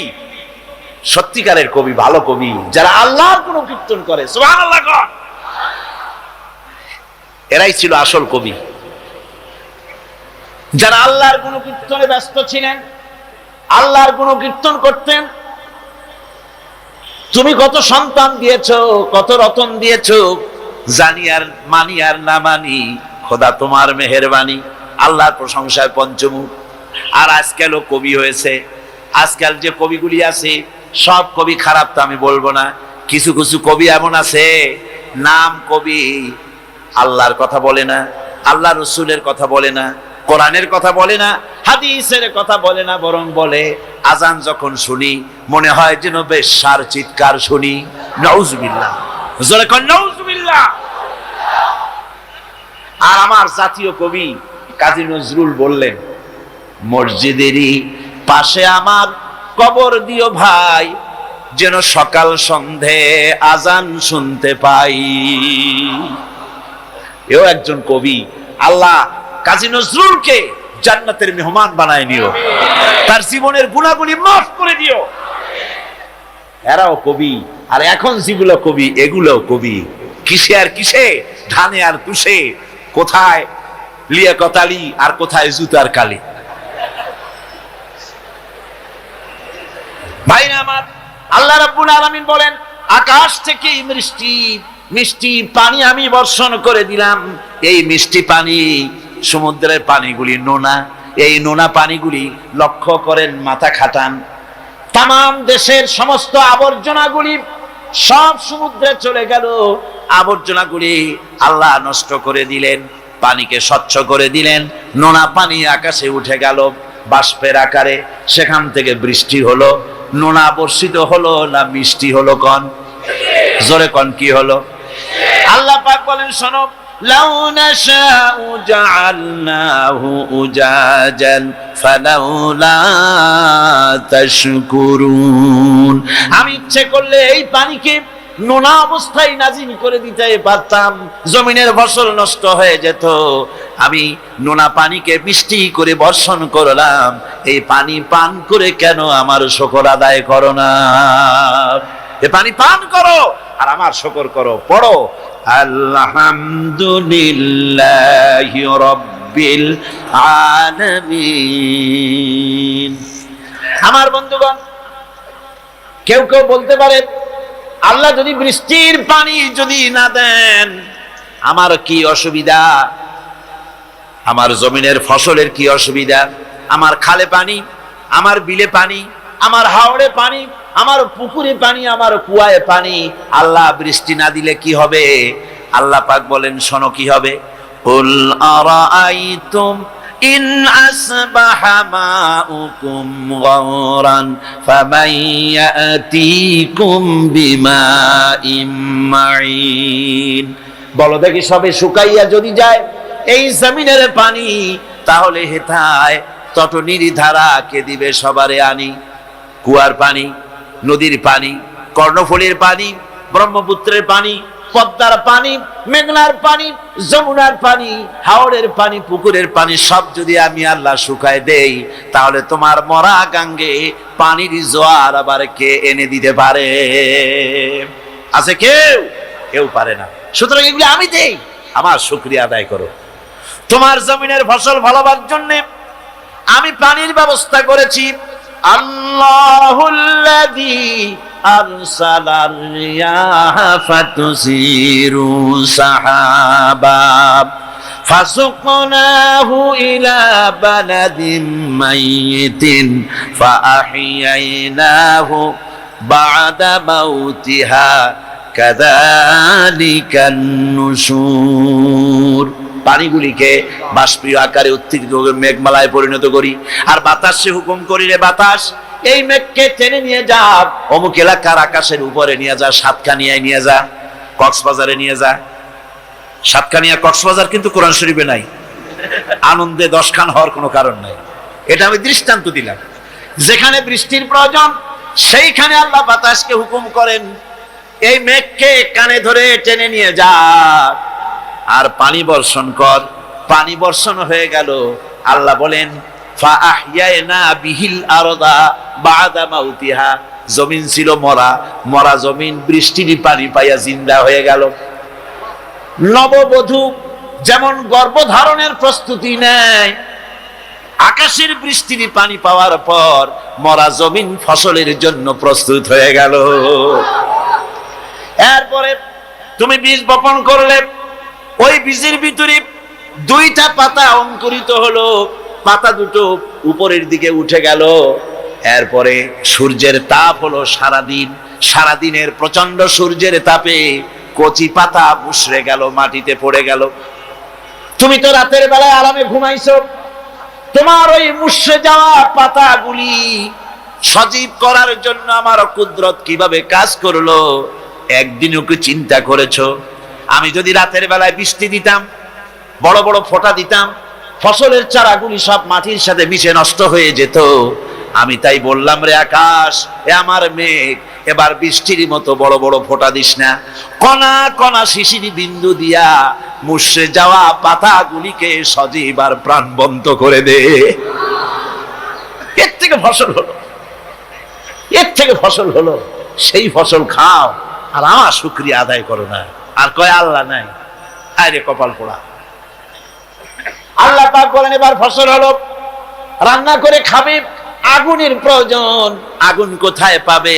সত্যিকারের কবি, ভালো কবি, যারা আল্লাহর গুণ কীর্তন করে। সুবহানাল্লাহ। এরাই ছিল আসল কবি, যারা আল্লাহর গুণ কীর্তনে ব্যস্ত ছিলেন, আল্লাহর গুণ কীর্তন করতেন। তুমি কত সন্তান দিয়েছো, কত রতন দিয়েছো, জানি আর মানি আর না মানি, খোদা তোমার মেহেরবানি। আল্লাহর প্রশংসায় পঞ্চমুখ। আর আজকালও কবি হয়েছে। আজকাল যে কবিগুলি আছে সব কবি খারাপ তা আমি বলবো না, কিছু কিছু কবি এমন আছে, নাম কবি, আল্লাহর কথা বলে না, আল্লাহ রসুলের কথা বলে না, কোরআনের কথা বলে না, হাদিসের কথা বলে না, বরং বলে আজান যখন শুনি মনে হয় যেন বেশ্যার চিৎকার শুনি। নাউজুবিল্লাহ, জোরে কোন নাউজুবিল্লাহ। আর আমার জাতীয় কবি কাজী নজরুল বললেন, মসজিদেরই পাশে আমার কবর দিও ভাই, যেন সকাল সন্ধে আজান শুনতে পাই। এও একজন কবি। আল্লাহ কাজী নজরুলকে জান্নাতের মেহমান বানায় নিও, তার জীবনের গুনাহগুলি মাফ করে দিও। এরাও কবি, আর এখন যেগুলো কবি এগুলো কবি। কিসে আর কিসে, ধানে আর তুষে, কোথায় লিয়াকত আলী আর কোথায় জুতার কালি। ভাইরা আমার, আল্লাহ রাব্বুল আলামিন বলেন, আকাশ থেকে মিষ্টি পানি আমি বর্ষণ করে দিলাম। এই মিষ্টি পানি সমুদ্রের পানিগুলি নোনা, এই নোনা পানিগুলি লক্ষ্য করেন, মাথা খাটান, তাম দেশের সমস্ত আবর্জনাগুলি সব সমুদ্রে চলে গেল। আবর্জনাগুলি আল্লাহ নষ্ট করে দিলেন, পানিকে স্বচ্ছ করে দিলেন। নোনা পানি আকাশে উঠে গেল বাষ্পের আকারে, সেখান থেকে বৃষ্টি হলো। নোনা বর্ষিত হলো না মিষ্টি হলো? কন জোরে কন, কি হলো? আল্লাহ পাক বলেন, শোনো, লাউ নাশাউ জাআলনাহু উজাজান ফালাউলা তাশকুরুন। আমি ইচ্ছে করলে এই পানিকে নোনা অবস্থায় নাজিল করে দিতে পারতাম, জমিনের ফসল নষ্ট হয়ে যেত। আমি নোনা পানিকে মিষ্টি করে বর্ষণ করলাম, এই পানি পান করে কেন আমার শুকর আদায় করো না? এই পানি পান করো আর আমার শুকর করো। পড়ো, আলহামদুলিল্লাহি রাব্বিল আলামিন। আমার বন্ধুগণ, কেউ কেউ বলতে পারে, আল্লাহ যদি বৃষ্টির পানি যদি না দেন আমার কি অসুবিধা, আমার জমিনের ফসলের কি অসুবিধা? আমার খালে পানি, আমার বিলে পানি, আমার হাওড়ে পানি, আমার পুকুরে পানি, আমার কুয়ায় পানি, আল্লাহ বৃষ্টি না দিলে কি হবে? আল্লাহ পাক বলেন, শোনো কি হবে। কুল আরাআইতুম ইন আসবাহা মাউকুম গাওরান ফামান ইয়াতিকুম বিমাইম মাইন। বলো দেখি, সবে শুকাইয়া যদি যায় এই জমিনের পানি, তাহলে হেথায় তটনির ধারা কে দিবে সবারে আনি? কুয়ার পানি, নদীর পানি, কর্ণফুলীর পানি, ব্রহ্মপুত্রের পানি, পদ্মার পানি, মেঘনার পানি, যমুনার পানি, হাওড়ের পানি, পুকুরের পানি সব যদি আমি আল্লাহ শুকায় দেই, তাহলে তোমার মরা গাঙ্গে পানির জোয়ার আবার কে এনে দিতে পারে? আছে কেউ? কেউ পারে না। সুতরাং এগুলি আমি দেই, আমার শুকরিয়া আদায় করো। তোমার জমিনের ফসল ভালোবার জন্য আমি পানির ব্যবস্থা করেছি। আল্লাহুল্লাযী আরসালার রিয়াহা ফাতুসিরু সাহাবা ফাসুকনাহু ইলা বালাদিন মাইয়িতিন ফাআহইয়াইনাহু বা'দা মাউতিহা কাযালিকান নুশুর। পানিগুলিকে বাষ্পীয় আকারে উত্তীর্ণ মেঘমালায় পরিণত করি, আর বাতাসে হুকুম করি, রে বাতাস এই মেঘকে টেনে নিয়ে যা অমুক এলাকার আকাশের উপরে নিয়ে যা, সাতকানিয়ায় নিয়ে যা, কক্সবাজারে নিয়ে যা। সাতকানিয়া কক্সবাজার কিন্তু কোরআন শরীফে নাই, আনন্দে 10 খান হওয়ার কোনো কারণ নাই। এটা আমি দৃষ্টান্ত দিলাম। যেখানে বৃষ্টির প্রয়োজন সেইখানে আল্লাহ বাতাসকে হুকুম করেন, এই মেঘকে কানে ধরে টেনে নিয়ে যা আর পানি বর্ষণ কর। পানি বর্ষণ হয়ে গেল। আল্লাহ বলেন, ফাআহইয়ানা বিহিল আরদা বা'দা মাউতিহা। জমিন ছিল মরা, মরা জমিন বৃষ্টির পানি পাইয়া জিন্দা হয়ে গেল। নববধূ যেমন গর্ভধারণের প্রস্তুতি নেয়, আকাশের বৃষ্টির পানি পাওয়ার পর মরা জমিন ফসলের জন্য প্রস্তুত হয়ে গেল। এরপরে তুমি বীজ বপন করলে, ওই বীজের ভিতরে 2টা পাতা অঙ্কুরিত হলো, পাতা দুটো উপরের দিকে উঠে গেল। এরপরে সূর্যের তাপ হলো সারাদিন, সারাদিনের প্রচন্ড সূর্যের তাপে কচি পাতা মুষড়ে গেল, মাটিতে পড়ে গেল। তুমি তো রাতের বেলায় আরামে ঘুমাইছো, তোমার ওই মুষড়ে যাওয়া পাতাগুলি সজীব করার জন্য আমার কুদরত কিভাবে কাজ করলো একদিনও কি চিন্তা করেছো? আমি যদি রাতের বেলায় বৃষ্টি দিতাম, বড় বড় ফোঁটা দিতাম, ফসলের চারাগুলি সব মাটির সাথে মিশে নষ্ট হয়ে যেত। আমি তাই বললাম, রে আকাশ, এ আমার মেঘ, এবার বৃষ্টির মতো বড় বড় ফোঁটা দিস না, কণা কণা শিশির বিন্দু দিয়া মুষড়ে যাওয়া পাতাগুলিকে সজীব আর প্রাণবন্ত করে দে। এর থেকে ফসল হলো, এর থেকে ফসল হলো, সেই ফসল খাও আর আমার শুকরিয়া আদায় করো না। আর কয় আল্লাহ নাই, আরে কপাল পোড়া। আল্লাহ পাক বলেন এবার ফসল হলো, রান্না করে খাবে, আগুনের প্রয়োজন, আগুন কোথায় পাবে?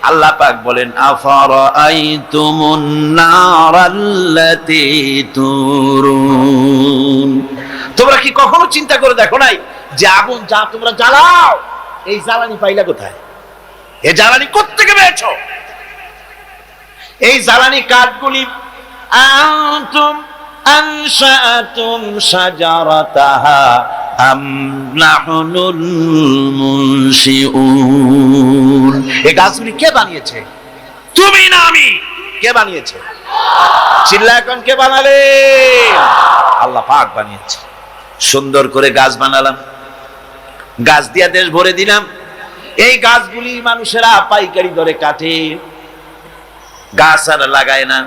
আল্লাহ পাক বলেন আফারাআইতুমুন নারাল্লাতী তুরুন, তোমরা কি কখনো চিন্তা করে দেখো নাই যে আগুন যা তোমরা জ্বালাও, এই জ্বালানি পাইলা কোথায়? এই জ্বালানি কোত্থেকে পেয়েছো? এই জ্বালানি কাঠগুলি আনতুম আনশাআতুম শাজারাতাহা আম নাহনুল মুনশিউন, এই গাছগুলি কে বানিয়েছে? তুমি না আমি? কে বানিয়েছে? চিল্লা এখন কে বানালেন? আল্লাহ পাক বানিয়েছে। সুন্দর করে গাছ বানালাম, গাছ দিয়া দেশ ভরে দিলাম। এই গাছগুলি মানুষেরা পাইকারি দরে কাটে, গাছ আর লাগায় না।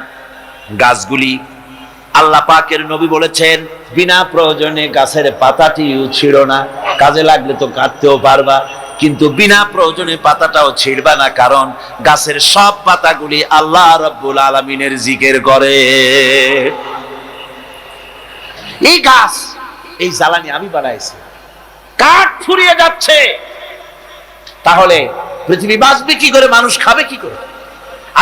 গাছগুলি আল্লাহ পাকের নবী বলেছেন বিনা প্রয়োজনে গাছের পাতাটিও ছিঁড়ো না, কাজে লাগলে তো কাটতেও পারবা, কিন্তু বিনা প্রয়োজনে পাতাটাও ছিঁড়বা না, কারণ গাছের সব পাতাগুলি আল্লাহ রাব্বুল আলামিনের জিকির করে। এই গাছ, এই জ্বালানি আমি বানাইছি, কাঠ ফুরিয়ে যাচ্ছে, তাহলে পৃথিবী বাঁচবে কি করে, মানুষ খাবে কি করে?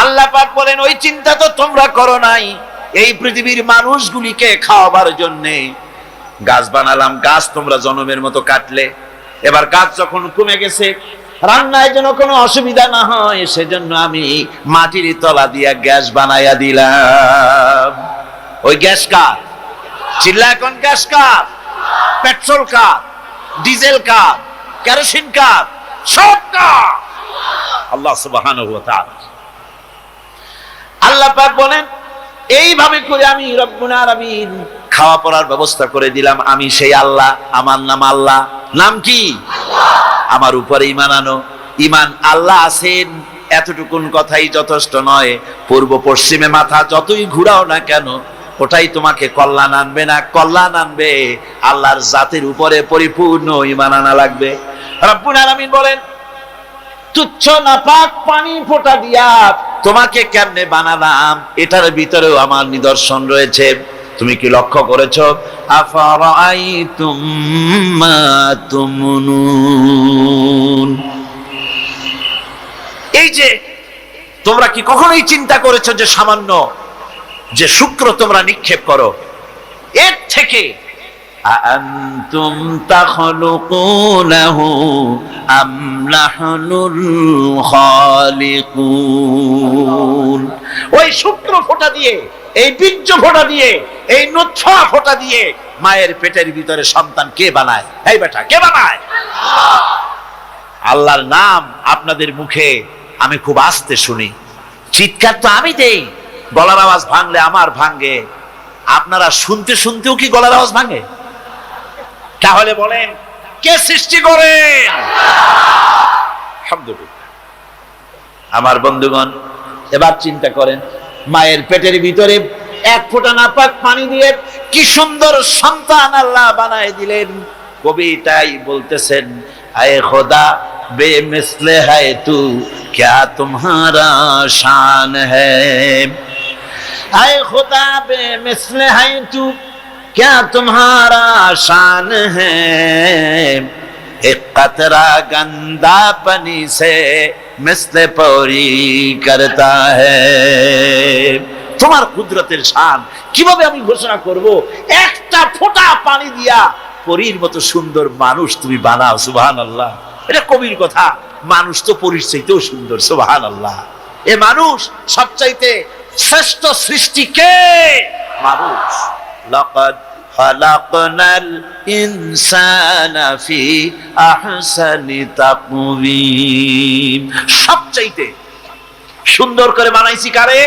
আল্লাহ পাক বলেন ওই চিন্তা তো তোমরা করো নাই, এই পৃথিবীর মানুষগুলিকে খাওয়াবার জন্য গাছ বানালাম। গাছ তোমরা জনমের মতো কাটলে, এবার গাছ যখন কমে গেছে, রান্নায় যেন কোনো অসুবিধা না হয় সেজন্য আমি মাটির তলা দিয়া গ্যাস বানাইয়া দিলাম। ওই গ্যাস কার? চিল্লা এখন গ্যাস কার? পেট্রোল কার? ডিজেল কার? কেরোসিন কার? সব কার? আল্লাহ সুবহানাহু ওয়া তাআলা। আল্লাহ পাক বলেন এইভাবে করে আমি রব্বুল আলামিন খাওয়া পড়ার ব্যবস্থা করে দিলাম। আমি সেই আল্লাহ, আমার নাম আল্লাহ। নাম কি? আমার উপরে ঈমান আনো। ঈমান আল্লাহ আছেন এতটুকুন কথাই যথেষ্ট নয়, পূর্ব পশ্চিমে মাথা যতই ঘুরাও না কেন ওটাই তোমাকে কল্যাণ আনবে না। কল্যাণ আনবে আল্লাহর জাতের উপরে পরিপূর্ণ ঈমান আনা লাগবে। রব্বুল আলামিন বলেন তুচ্ছ নাপাক পানি ফোঁটা দিয়া তোমাকে কেমনে বানালাম, এটার ভিতরেও আমার নিদর্শন রয়েছে। তুমি কি লক্ষ্য করেছো? আফারাআইতুম মা তুমনুন, এই যে তোমরা কি কখনোই চিন্তা করেছো যে সামান্য যে শুক্র তোমরা নিক্ষেপ করো, এর থেকে আনতুম তাখলুকুনাহু আম নাহনুল খালিকুন, ওই শুক্র ফোঁটা দিয়ে, এই বীর্য ফোঁটা দিয়ে, এই নুতফা ফোঁটা দিয়ে মায়ের পেটের ভিতরে সন্তান কে বানায়? এই বেটা কে বানায়? আল্লাহর নাম আপনাদের মুখে আমি খুব আস্তে শুনি, চিৎকার তো আমি দেই, গলার আওয়াজ ভাঙলে আমার ভাঙে, আপনারা শুনতে শুনতেও কি গলার আওয়াজ ভাঙে? তাহলে বলেন কে সৃষ্টি করেন? আলহামদুলিল্লাহ। আমার বন্ধুগণ, এবার চিন্তা করেন, মায়ের পেটের ভিতরে এক ফোঁটা নাপাক পানি দিয়ে কি সুন্দর সন্তান আল্লাহ বানায় দিলেন। কবি তাই বলতেছেন, আয়ে খোদা বেমিসলে है तू क्या तुम्हारा शान है, आए खुदा बेमिसले है तू क्या तुम्हारा शान है, एक कतरा गंदा पानी से मिसले पौरी करता है। তোমার কুদরতের শান কিভাবে আমি ঘোষণা করব? একটা ফোঁটা পানি দিয়া পরীর মতো সুন্দর মানুষ তুমি বানাও। সুবহানাল্লাহ। এটা কবির কথা। মানুষ তো পরীর চাইতেও সুন্দর। সুবহানাল্লাহ। এ মানুষ সবচাইতে শ্রেষ্ঠ সৃষ্টি কে? মানুষ। লাকাদ খালাকনাল ইনসানা ফি আহসানি তাকওয়িম। সবচাইতে সুন্দর করে বানাইছি কারে?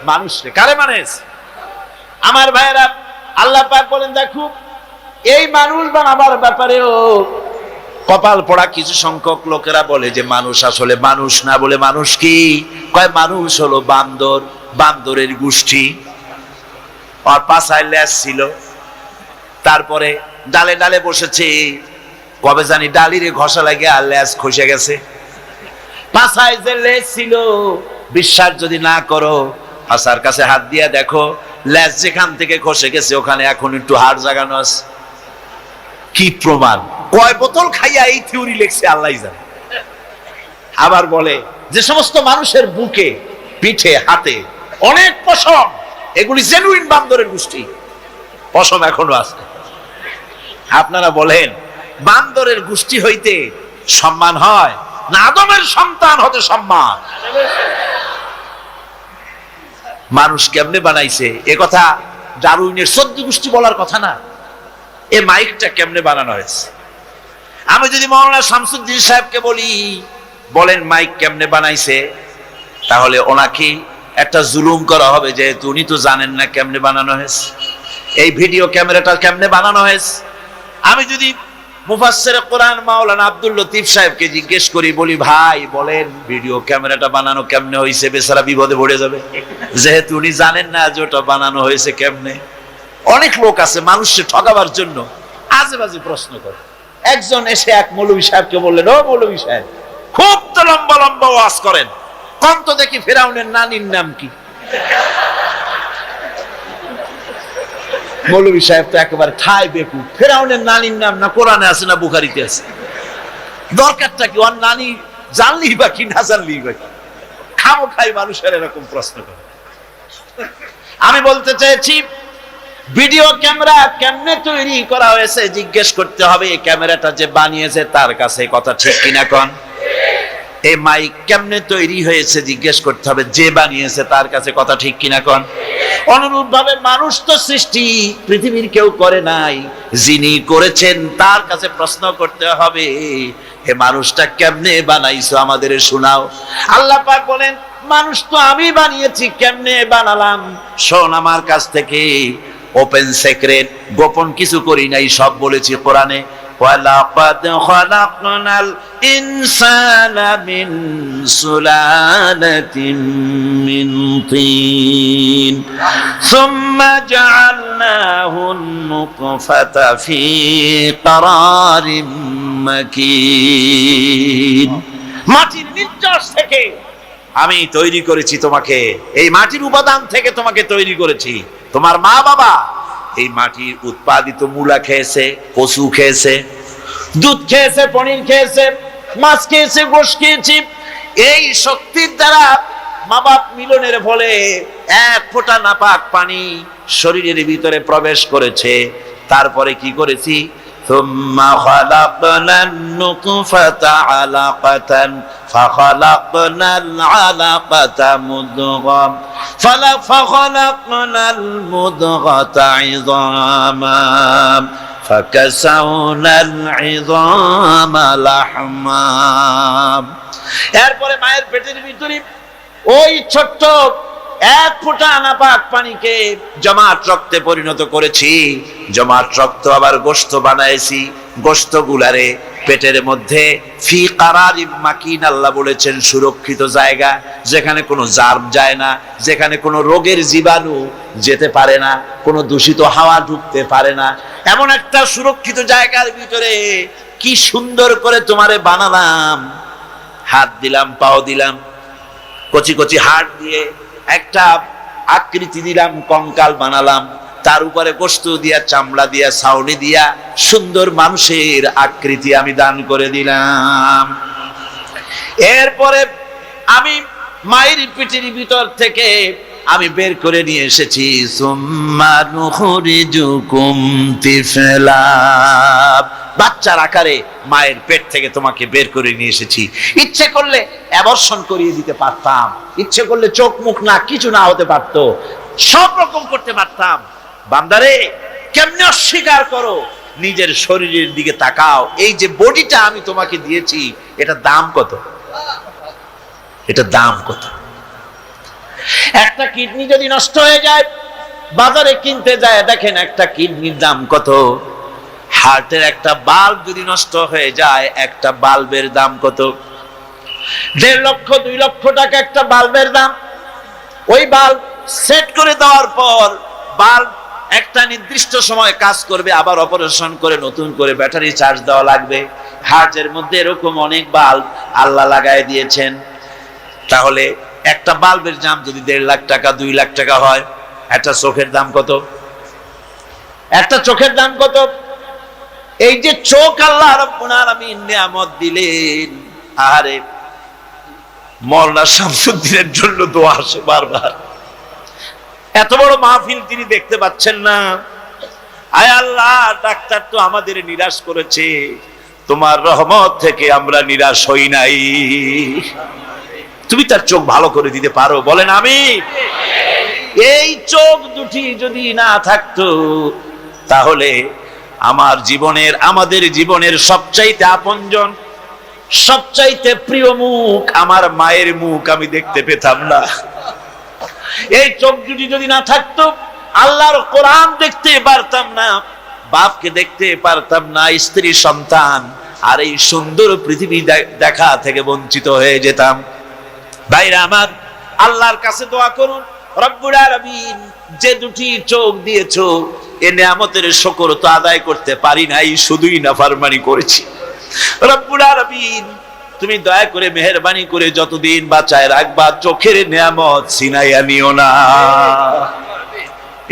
মানুষকে। কারে বানাইছি? আমার ভাইরা, আল্লাহ পাক বলেন দেখো এই মানুষ বানাবার ব্যাপারেও কপাল পড়া কিছু সংখ্যক লোকেরা বলে যে মানুষ আসলে মানুষ না, বলে মানুষ কি? কয় মানুষ হলো বান্দর, বান্দরের গোষ্ঠী। আর পাছায় লেজ ছিল, তারপরে ডালে ডালে বসেছে, কবে জানি ডালিরে ঘষা লাগে আর লেজ খসে গেছে। পাছায় যে লেজ ছিল, বিশ্বাস যদি না করো পাছার কাছে হাত দিয়া দেখো, লেজ যেখান থেকে খসে গেছে ওখানে এখন একটু হাড় জাগানো আছে। কি প্রমাণ? কয় বোতল খাইয়া এই থিওরি লিখছে আল্লাহ জানে। আবার বলে যে সমস্ত মানুষের বুকে, পিঠে, হাতে অনেক পশম, এগুলি জেনুইন বান্দরের গোষ্ঠী, পশম এখনো আছে। আপনারা বলেন বান্দরের গোষ্ঠী হইতে সম্মান হয় না আদমের সন্তান হতে সম্মান? মানুষ কেমনে বানাইছে এ কথা ডারউইনের 14 গোষ্ঠী বলার কথা না। এ মাইকটা কেমনে বানানো হয়েছে? আমি যদি মাওলানা শামসুদ্দিন সাহেবকে বলি বলেন মাইক কেমনে বানাইছে, তাহলে ওনাকে একটা জুলুম করা হবে, যেহেতু উনি তো জানেন না কেমনে বানানো হয়েছে, এই ভিডিও ক্যামেরাটা কেমনে বানানো হয়েছে। আমি যদি মুফাসসিরে কোরআন মাওলানা আব্দুল লতিফ সাহেবকে জিজ্ঞেস করি, বলি ভাই বলেন ভিডিও ক্যামেরাটা বানানো কেমনে হয়েছে, বেচারা বিপদে পড়ে যাবে, যেহেতু উনি জানেন না যে ওটা বানানো হয়েছে কেমনে। অনেক লোক আছে মানুষকে ঠকাবার জন্য আজে বাজে প্রশ্ন করে। একজন এসে এক মৌলভী সাহেবকে বললেন, ও মৌলভী সাহেব খুব তো লম্বা লম্বা ওয়াজ করেন, কোন তো দেখি ফেরাউনের নানির নাম কি? মৌলভী সাহেব তো একেবারে ঠাই বেকুব, ফেরাউনের নানির নাম না কোরআনে আছে না বুখারীতে আছে, দরকারটা কি? ওর নানি জানলি বা কি না জানলি বা কি? খামোখাই মানুষের এরকম প্রশ্ন করে। আমি বলতে চাইছি ভিডিও ক্যামেরা কেমনে তৈরি করা হয়েছে জিজ্ঞেস করতে হবে। এই ক্যামেরাটা যে বানিয়েছে তার কাছে কথা ঠিক কিনা কোন? এই মাইক কেমনে তৈরি হয়েছে জিজ্ঞেস করতে হবে, যে বানিয়েছে তার কাছে কথা ঠিক কিনা কোন? অনুরূপ ভাবে মানুষ তো সৃষ্টি পৃথিবীর কেউ করে নাই, যিনি করেছেন তার কাছে প্রশ্ন করতে হবে, হে মানুষটা কেমনে বানাইছো আমাদের শোনাও। আল্লাহ পাক বলেন মানুষ তো আমি বানিয়েছি, কেমনে বানালাম শোন আমার কাছ থেকে, ওপেন সিক্রেট, গোপন কিছু করি নাই, সব বলেছি কোরআনে। ওয়ালাকাদ খালাকনাল ইনসানা মিন সুলালাতিন মিন তিন সুম্মা জাআলনাহু নুতফাতা ফি ক্বারারিম মাকিন। মাটির নির্যাস থেকে আমি তৈরি করেছি তোমাকে, এই মাটির উপাদান থেকে তোমাকে তৈরি করেছি। তোমার মা বাবা এই মাটির উৎপাদিত মূলা খেয়েছে, কচু খেয়েছে, দুধ খেয়েছে, পনির খেয়েছে, মাছ খেয়েছে, গোশত খেয়েছে। এই শক্তির দ্বারা মা বাপ মিলনের ফলে এক ফোঁটা নাপাক পানি শরীরের ভিতরে প্রবেশ করেছে। তারপরে কি করেছি? ثم خلقنا النطفة علقة فخلقنا العلقة مضغة فخلقنا المضغة عظاما فكسونا العظام لحما। এরপরে মায়ের পেটের ভিতরে ওই ছোট্ট এক ফোঁটা নাপাক পানিকে জমাট রক্তে পরিণত করেছি, জমাট রক্ত আবার গোশত বানাইছি, গোশত গুলারে পেটের মধ্যে ফি ক্বারারিম মাকিন, আল্লাহ বলেছেন সুরক্ষিত জায়গা, যেখানে কোনো জার্ম যায় না, যেখানে কোনো রোগের জীবাণু যেতে পারে না, কোনো দূষিত হাওয়া ঢুকতে পারে না, এমন একটা সুরক্ষিত জায়গার ভিতরে কি সুন্দর করে তোমারে বানালাম। হাত দিলাম, পাও দিলাম, কচি কচি হাড় দিয়ে একটা আকৃতি দিলাম, কঙ্কাল বানালাম, তার উপরে গোশত দিয়া, চামড়া দিয়া, ছাউনি দিয়া সুন্দর মানুষের আকৃতি আমি দান করে দিলাম। এরপরে আমি মায়ের পিঠের ভিতর থেকে আমি বের করে নিয়ে এসেছি, সুম্মা নুখরিজুকুম তিফলা, বাচ্চার আকারে মায়ের পেট থেকে তোমাকে বের করে নিয়ে এসেছি। ইচ্ছে করলে অ্যাবর্শন করিয়ে দিতে পারতাম, ইচ্ছে করলে চোখ মুখ না কিছু না হতে পারতো, সব রকম করতে পারতাম। বান্দারে, কেমনে অস্বীকার করো? নিজের শরীরের দিকে তাকাও। এই যে বডিটা আমি তোমাকে দিয়েছি, এটা দাম কত? এটা দাম কত? একটা কিডনি যদি নষ্ট হয়ে যায়, বাজারে কিনতে যায়, দেখেন একটা কিডনির দাম কত। হার্টের একটা বাল্ব যদি নষ্ট হয়ে যায়, একটা বাল্বের দাম কত? 1.5 লক্ষ 2 লক্ষ টাকা একটা বাল্বের দাম। ওই বাল্ব সেট করে দেওয়ার পর বাল্ব একটা নির্দিষ্ট সময় কাজ করবে, আবার অপারেশন করে নতুন করে ব্যাটারি চার্জ দেওয়া লাগবে। হার্টের মধ্যে এরকম অনেক বাল্ব আল্লাহ লাগায় দিয়েছেন। তাহলে একটা বাল্বের দাম যদি 1.5 লাখ টাকা 2 লাখ টাকা হয়, একটা চোখের দাম কত? একটা চোখের দাম কত? এই যে চোখ আল্লাহ রাব্বুল আলামিন নিয়ামত দিলেন, আরে মাওলানা শামসুদ্দিনের জন্য দোয়া আসে বারবার। এত বড় মাহফিল তিনি দেখতে পাচ্ছেন না। আয় আল্লাহ, ডাক্তার তো আমাদের নিরাশ করেছে, তোমার রহমত থেকে আমরা নিরাশ হই নাই। তুমি তার চোখ ভালো করে দিতে পারো, বলেন আমিন। এই চোখ দুটি যদি না থাকতো, তাহলে আমাদের জীবনের সবচাইতে আপনজন, সবচাইতে প্রিয় মুখ, আমার মায়ের মুখ আমি দেখতে পেতাম না। এই চোখ দুটি যদি না থাকতো, আল্লাহর কোরআন দেখতে পারতাম না, বাপকে দেখতে পারতাম না, স্ত্রী সন্তান আর এই সুন্দর পৃথিবী দেখা থেকে বঞ্চিত হয়ে যেতাম। ভাইরা আমার, আল্লাহর কাছে দোয়া করুন, রব্বুল আলামিন যে দুটি চোখ দিয়েছো, এ নিয়ামতের শুকর তো আদায় করতে পারি নাই, শুধুই নাফরমানি করেছি। রব্বুল আলামিন তুমি দয়া করে মেহেরবানি করে যতদিন বাঁচায় রাখবা, চোখের নিয়ামত ছিনাইয়া নিও না।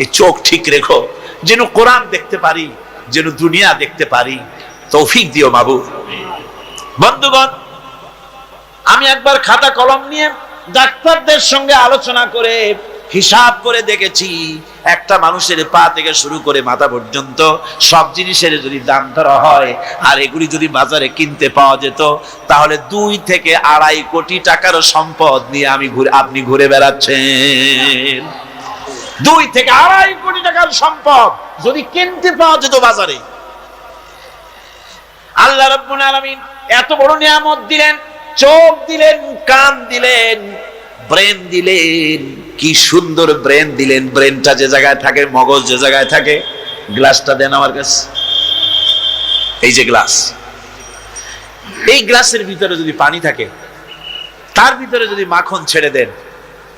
এই চোখ ঠিক রেখো, যেন কোরআন দেখতে পারি, যেন দুনিয়া দেখতে পারি, তৌফিক দিও মাবুদ। বন্ধুগণ, আমি একবার খাতা কলম নিয়ে ডাক্তারদের সঙ্গে আলোচনা করে হিসাব করে দেখেছি, একটা মানুষের পা থেকে শুরু করে মাথা পর্যন্ত সব জিনিসের যদি দাম ধরা হয়, আর এগুলি যদি বাজারে কিনতে পাওয়া যেত, তাহলে 2 থেকে 2.5 কোটি টাকার সম্পদ নিয়ে আপনি ঘুরে বেড়াচ্ছেন। 2 থেকে 2.5 কোটি টাকার সম্পদ যদি কিনতে পাওয়া যেত বাজারে। আল্লাহ রাব্বুল আলামিন এত বড় নিয়ামত দিলেন, চোখ দিলেন, কান দিলেন, ব্রেন দিলেন। কি সুন্দর ব্রেন দিলেন। ব্রেনটা যে জায়গায় থাকে, মগজ যে জায়গায় থাকে, গ্লাসটা দেন আমার কাছে। এই যে গ্লাস, এই গ্লাসের ভিতরে যদি পানি থাকে, তার ভিতরে যদি মাখন ছেড়ে দেন,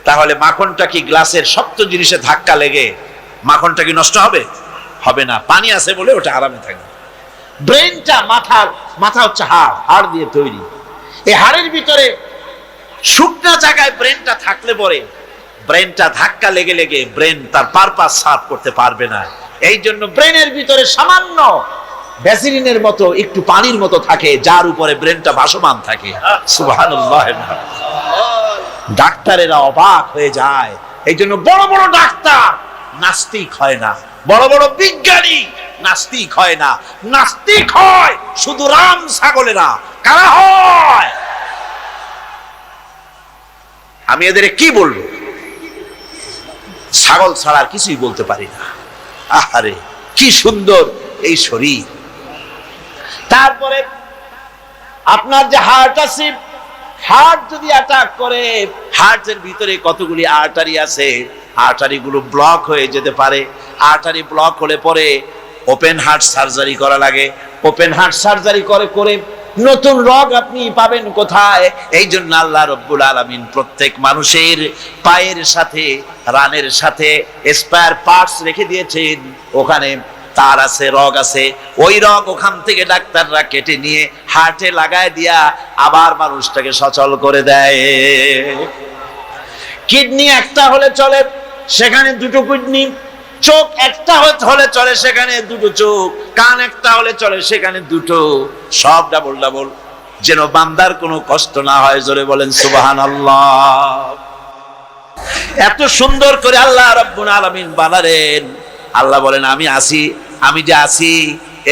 তাহলে মাখনটা কি গ্লাসের শক্ত জিনিসে ধাক্কা লেগে মাখনটা কি নষ্ট হবে? হবে না, পানি আছে বলে ওটা আরামে থাকে। ব্রেনটা, মাথা হচ্ছে হাড় দিয়ে তৈরি। এই হাড়ের ভিতরে শুকনা জায়গায় ব্রেনটা থাকলে পরে ব্রেনটা ধাক্কা লেগে লেগে ব্রেন তার পারপাস সার্ভ করতে পারবে না। এই জন্য ব্রেনের ভিতরে সামান্য ভ্যাসলিনের মতো একটু পানির মতো থাকে, যার উপরে ব্রেনটা ভাসমান থাকে। সুবহানাল্লাহ। ডাক্তারেরা অবাক হয়ে যায়। এই জন্য বড় বড় ডাক্তার নাস্তিক হয় না, বড় বড় বিজ্ঞানী নাস্তিক হয় না। নাস্তিক হয় শুধু রাম ছাগলেরা। কারা হয়? আমি এদের কি বলবো? ছাগল ছাড়া আর কিছুই বলতে পারি না। আহারে কি সুন্দর এই শরীর। তারপরে আপনার যে হার্ট আছে, হার্ট যদি অ্যাটাক করে, হার্টের ভিতরে কতগুলি আর্টারি আছে, আর্টারি গুলো ব্লক হয়ে যেতে পারে। আর্টারি ব্লক হলে পরে ওপেন হার্ট সার্জারি করা লাগে। ওপেন হার্ট সার্জারি করে নতুন রোগ আপনি পাবেন কোথায়? এই জন্য আল্লাহ রব্বুল আলামিন প্রত্যেক মানুষের পায়ের সাথে, রানের সাথে স্পেয়ার পার্টস রেখে দিয়েছেন। ওখানে তার আছে, রগ আছে। ওই রগ ওখান থেকে ডাক্তাররা কেটে নিয়ে হার্টে লাগায় দিয়া আবার মানুষটাকে সচল করে দেয়। কিডনি একটা হলে চলে, সেখানে 2টো কিডনি। চোখ একটা হলে চলে, সেখানে 2টো চোখ। কান একটা হলে চলে, সেখানে 2টো। সব ডাবল ডাবল, যেন বান্দার কোনো কষ্ট না হয়। জোরে বলেন সুবহানাল্লাহ। এত সুন্দর করে আল্লাহ রাব্বুল আলামিন বানালেন। আল্লাহ বলেন আমি আছি, আমি যে আছি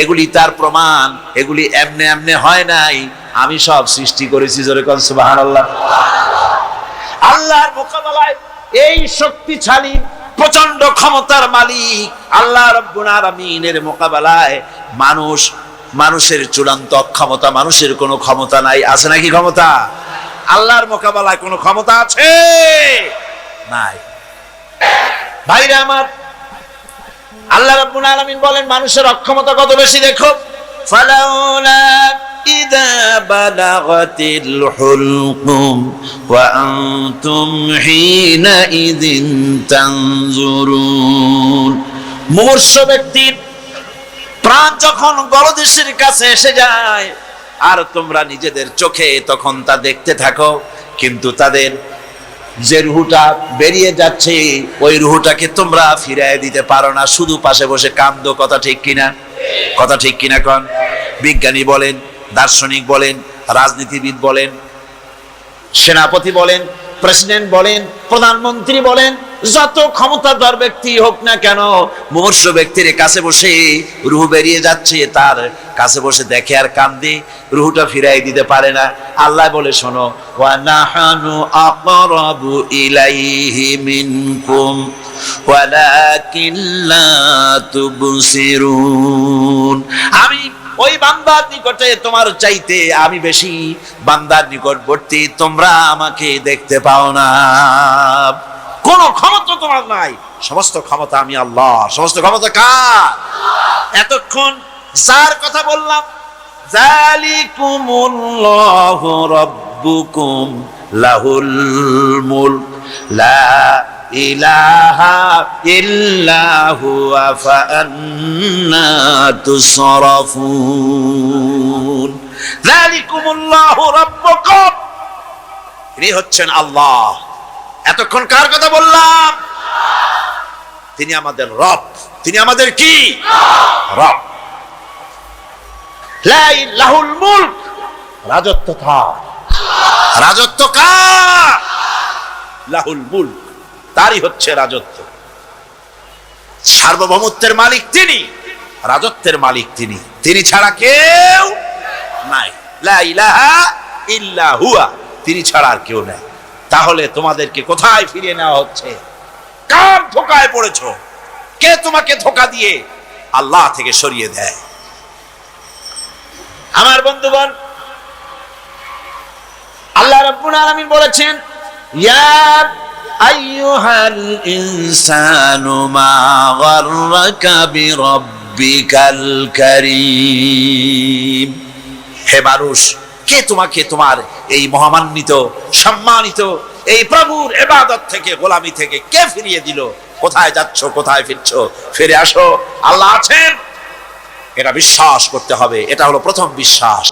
এগুলি তার প্রমাণ, এগুলি এমনে এমনে হয় নাই, আমি সব সৃষ্টি করেছি। জোরে কোন সুবহানাল্লাহ। আল্লাহর মোকাবেলায় এই শক্তিশালী প্রচন্ড ক্ষমতার মালিক আল্লাহ রাব্বুল আলামিনের মোকাবেলায় মানুষের চূড়ান্ত অক্ষমতা, মানুষের কোনো ক্ষমতা নাই। আছে নাকি ক্ষমতা? আল্লাহর মোকাবেলায় কোনো ক্ষমতা আছে? নাই। ভাইরা আমার, আল্লাহ রাব্বুল আলামিন বলেন মানুষের অক্ষমতা কত বেশি দেখো। ফালাউলা ইযা বালাগাতিল হুলকুম ওয়া আনতুম হিনা ইযিন তানজুরুন। মুমূর্ষ ব্যক্তির প্রাণ যখন গলদেশের কাছে এসে যায় আর তোমরা নিজেদের চোখে তখন তা দেখতে থাকো, কিন্তু তাদের যে রুহটা বেরিয়ে যাচ্ছে ওই রুহটাকে তোমরা ফিরিয়ে দিতে পারো না, শুধু পাশে বসে কান্দো। কথা ঠিক কিনা? কথা ঠিক কিনা কোন? বিজ্ঞানী বলেন, দার্শনিক বলেন, রাজনীতিবিদ বলেন, সেনাপতি বলেন, প্রেসিডেন্ট বলেন, প্রধানমন্ত্রী বলেন, যত ক্ষমতাধর ব্যক্তি হোক না কেন, মুমূর্ষ ব্যক্তির কাছে বসে রুহ বেরিয়ে যাচ্ছে, তার কাছে বসে দেখে আর কান্দে, রুহটা ফিরাই দিতে পারে না। আল্লাহ বলে শোনো, ওয়া নাহানু আকরাবু ইলাইহি মিনকুম ওয়ালাকিন লা তুবসিরুন। আমি ওই বান্দার নিকটে তোমার চাইতে আমি বেশি বান্দার নিকটবর্তী, তোমরা আমাকে দেখতে পাও না। কোন ক্ষমতা তোমার নাই, সমস্ত ক্ষমতা আমি আল্লাহ। সমস্ত ক্ষমতা কার? এতক্ষণ যার কথা বললাম, যালিকুমুল্লাহু রাব্বুকুম লাহুল মুলক লা ইলাহা ইল্লা হুয়া ফাআন্না তুসরাফুন। যালিকুমুল্লাহু রাব্বুকুম, তিনি হচ্ছেন আল্লাহ। এতক্ষণ কার কথা বললাম? তিনি আমাদের রব। তিনি আমাদের কি? রব। লাহুল মুলক, রাজত্ব কার? রাজত্ব কার? লাহুল মুলক, তারই হচ্ছে রাজত্ব। সার্বভৌমত্বের মালিক তিনি, রাজত্বের মালিক তিনি, তিনি ছাড়া কেউ নাই। লা ইলাহা ইল্লা হুয়া, তিনি ছাড়া আর কেউ নাই। তাহলে তোমাদেরকে কোথায় ফিরিয়ে নেওয়া হচ্ছে? কার ধোকায় পড়েছো? কে তোমাকে ধোকা দিয়ে আল্লাহ থেকে সরিয়ে দেয়? আমার বন্ধুগণ, আল্লাহ রাব্বুল আলামিন বলেছেন, ইয়া আইয়ুহাল ইনসানু মা গাররাকা বিরাব্বিকাল কারীম। হে মানুষ, কে তোমাকে তোমার এই মহামান্বিত সম্মানিত এই প্রভুর ইবাদত থেকে, গোলামি থেকে কে ফিরিয়ে দিল? কোথায় যাচ্ছ? কোথায় ফিরছো? ফিরে আসো, আল্লাহ আছেন। এটা বিশ্বাস করতে হবে। এটা হলো প্রথম বিশ্বাস।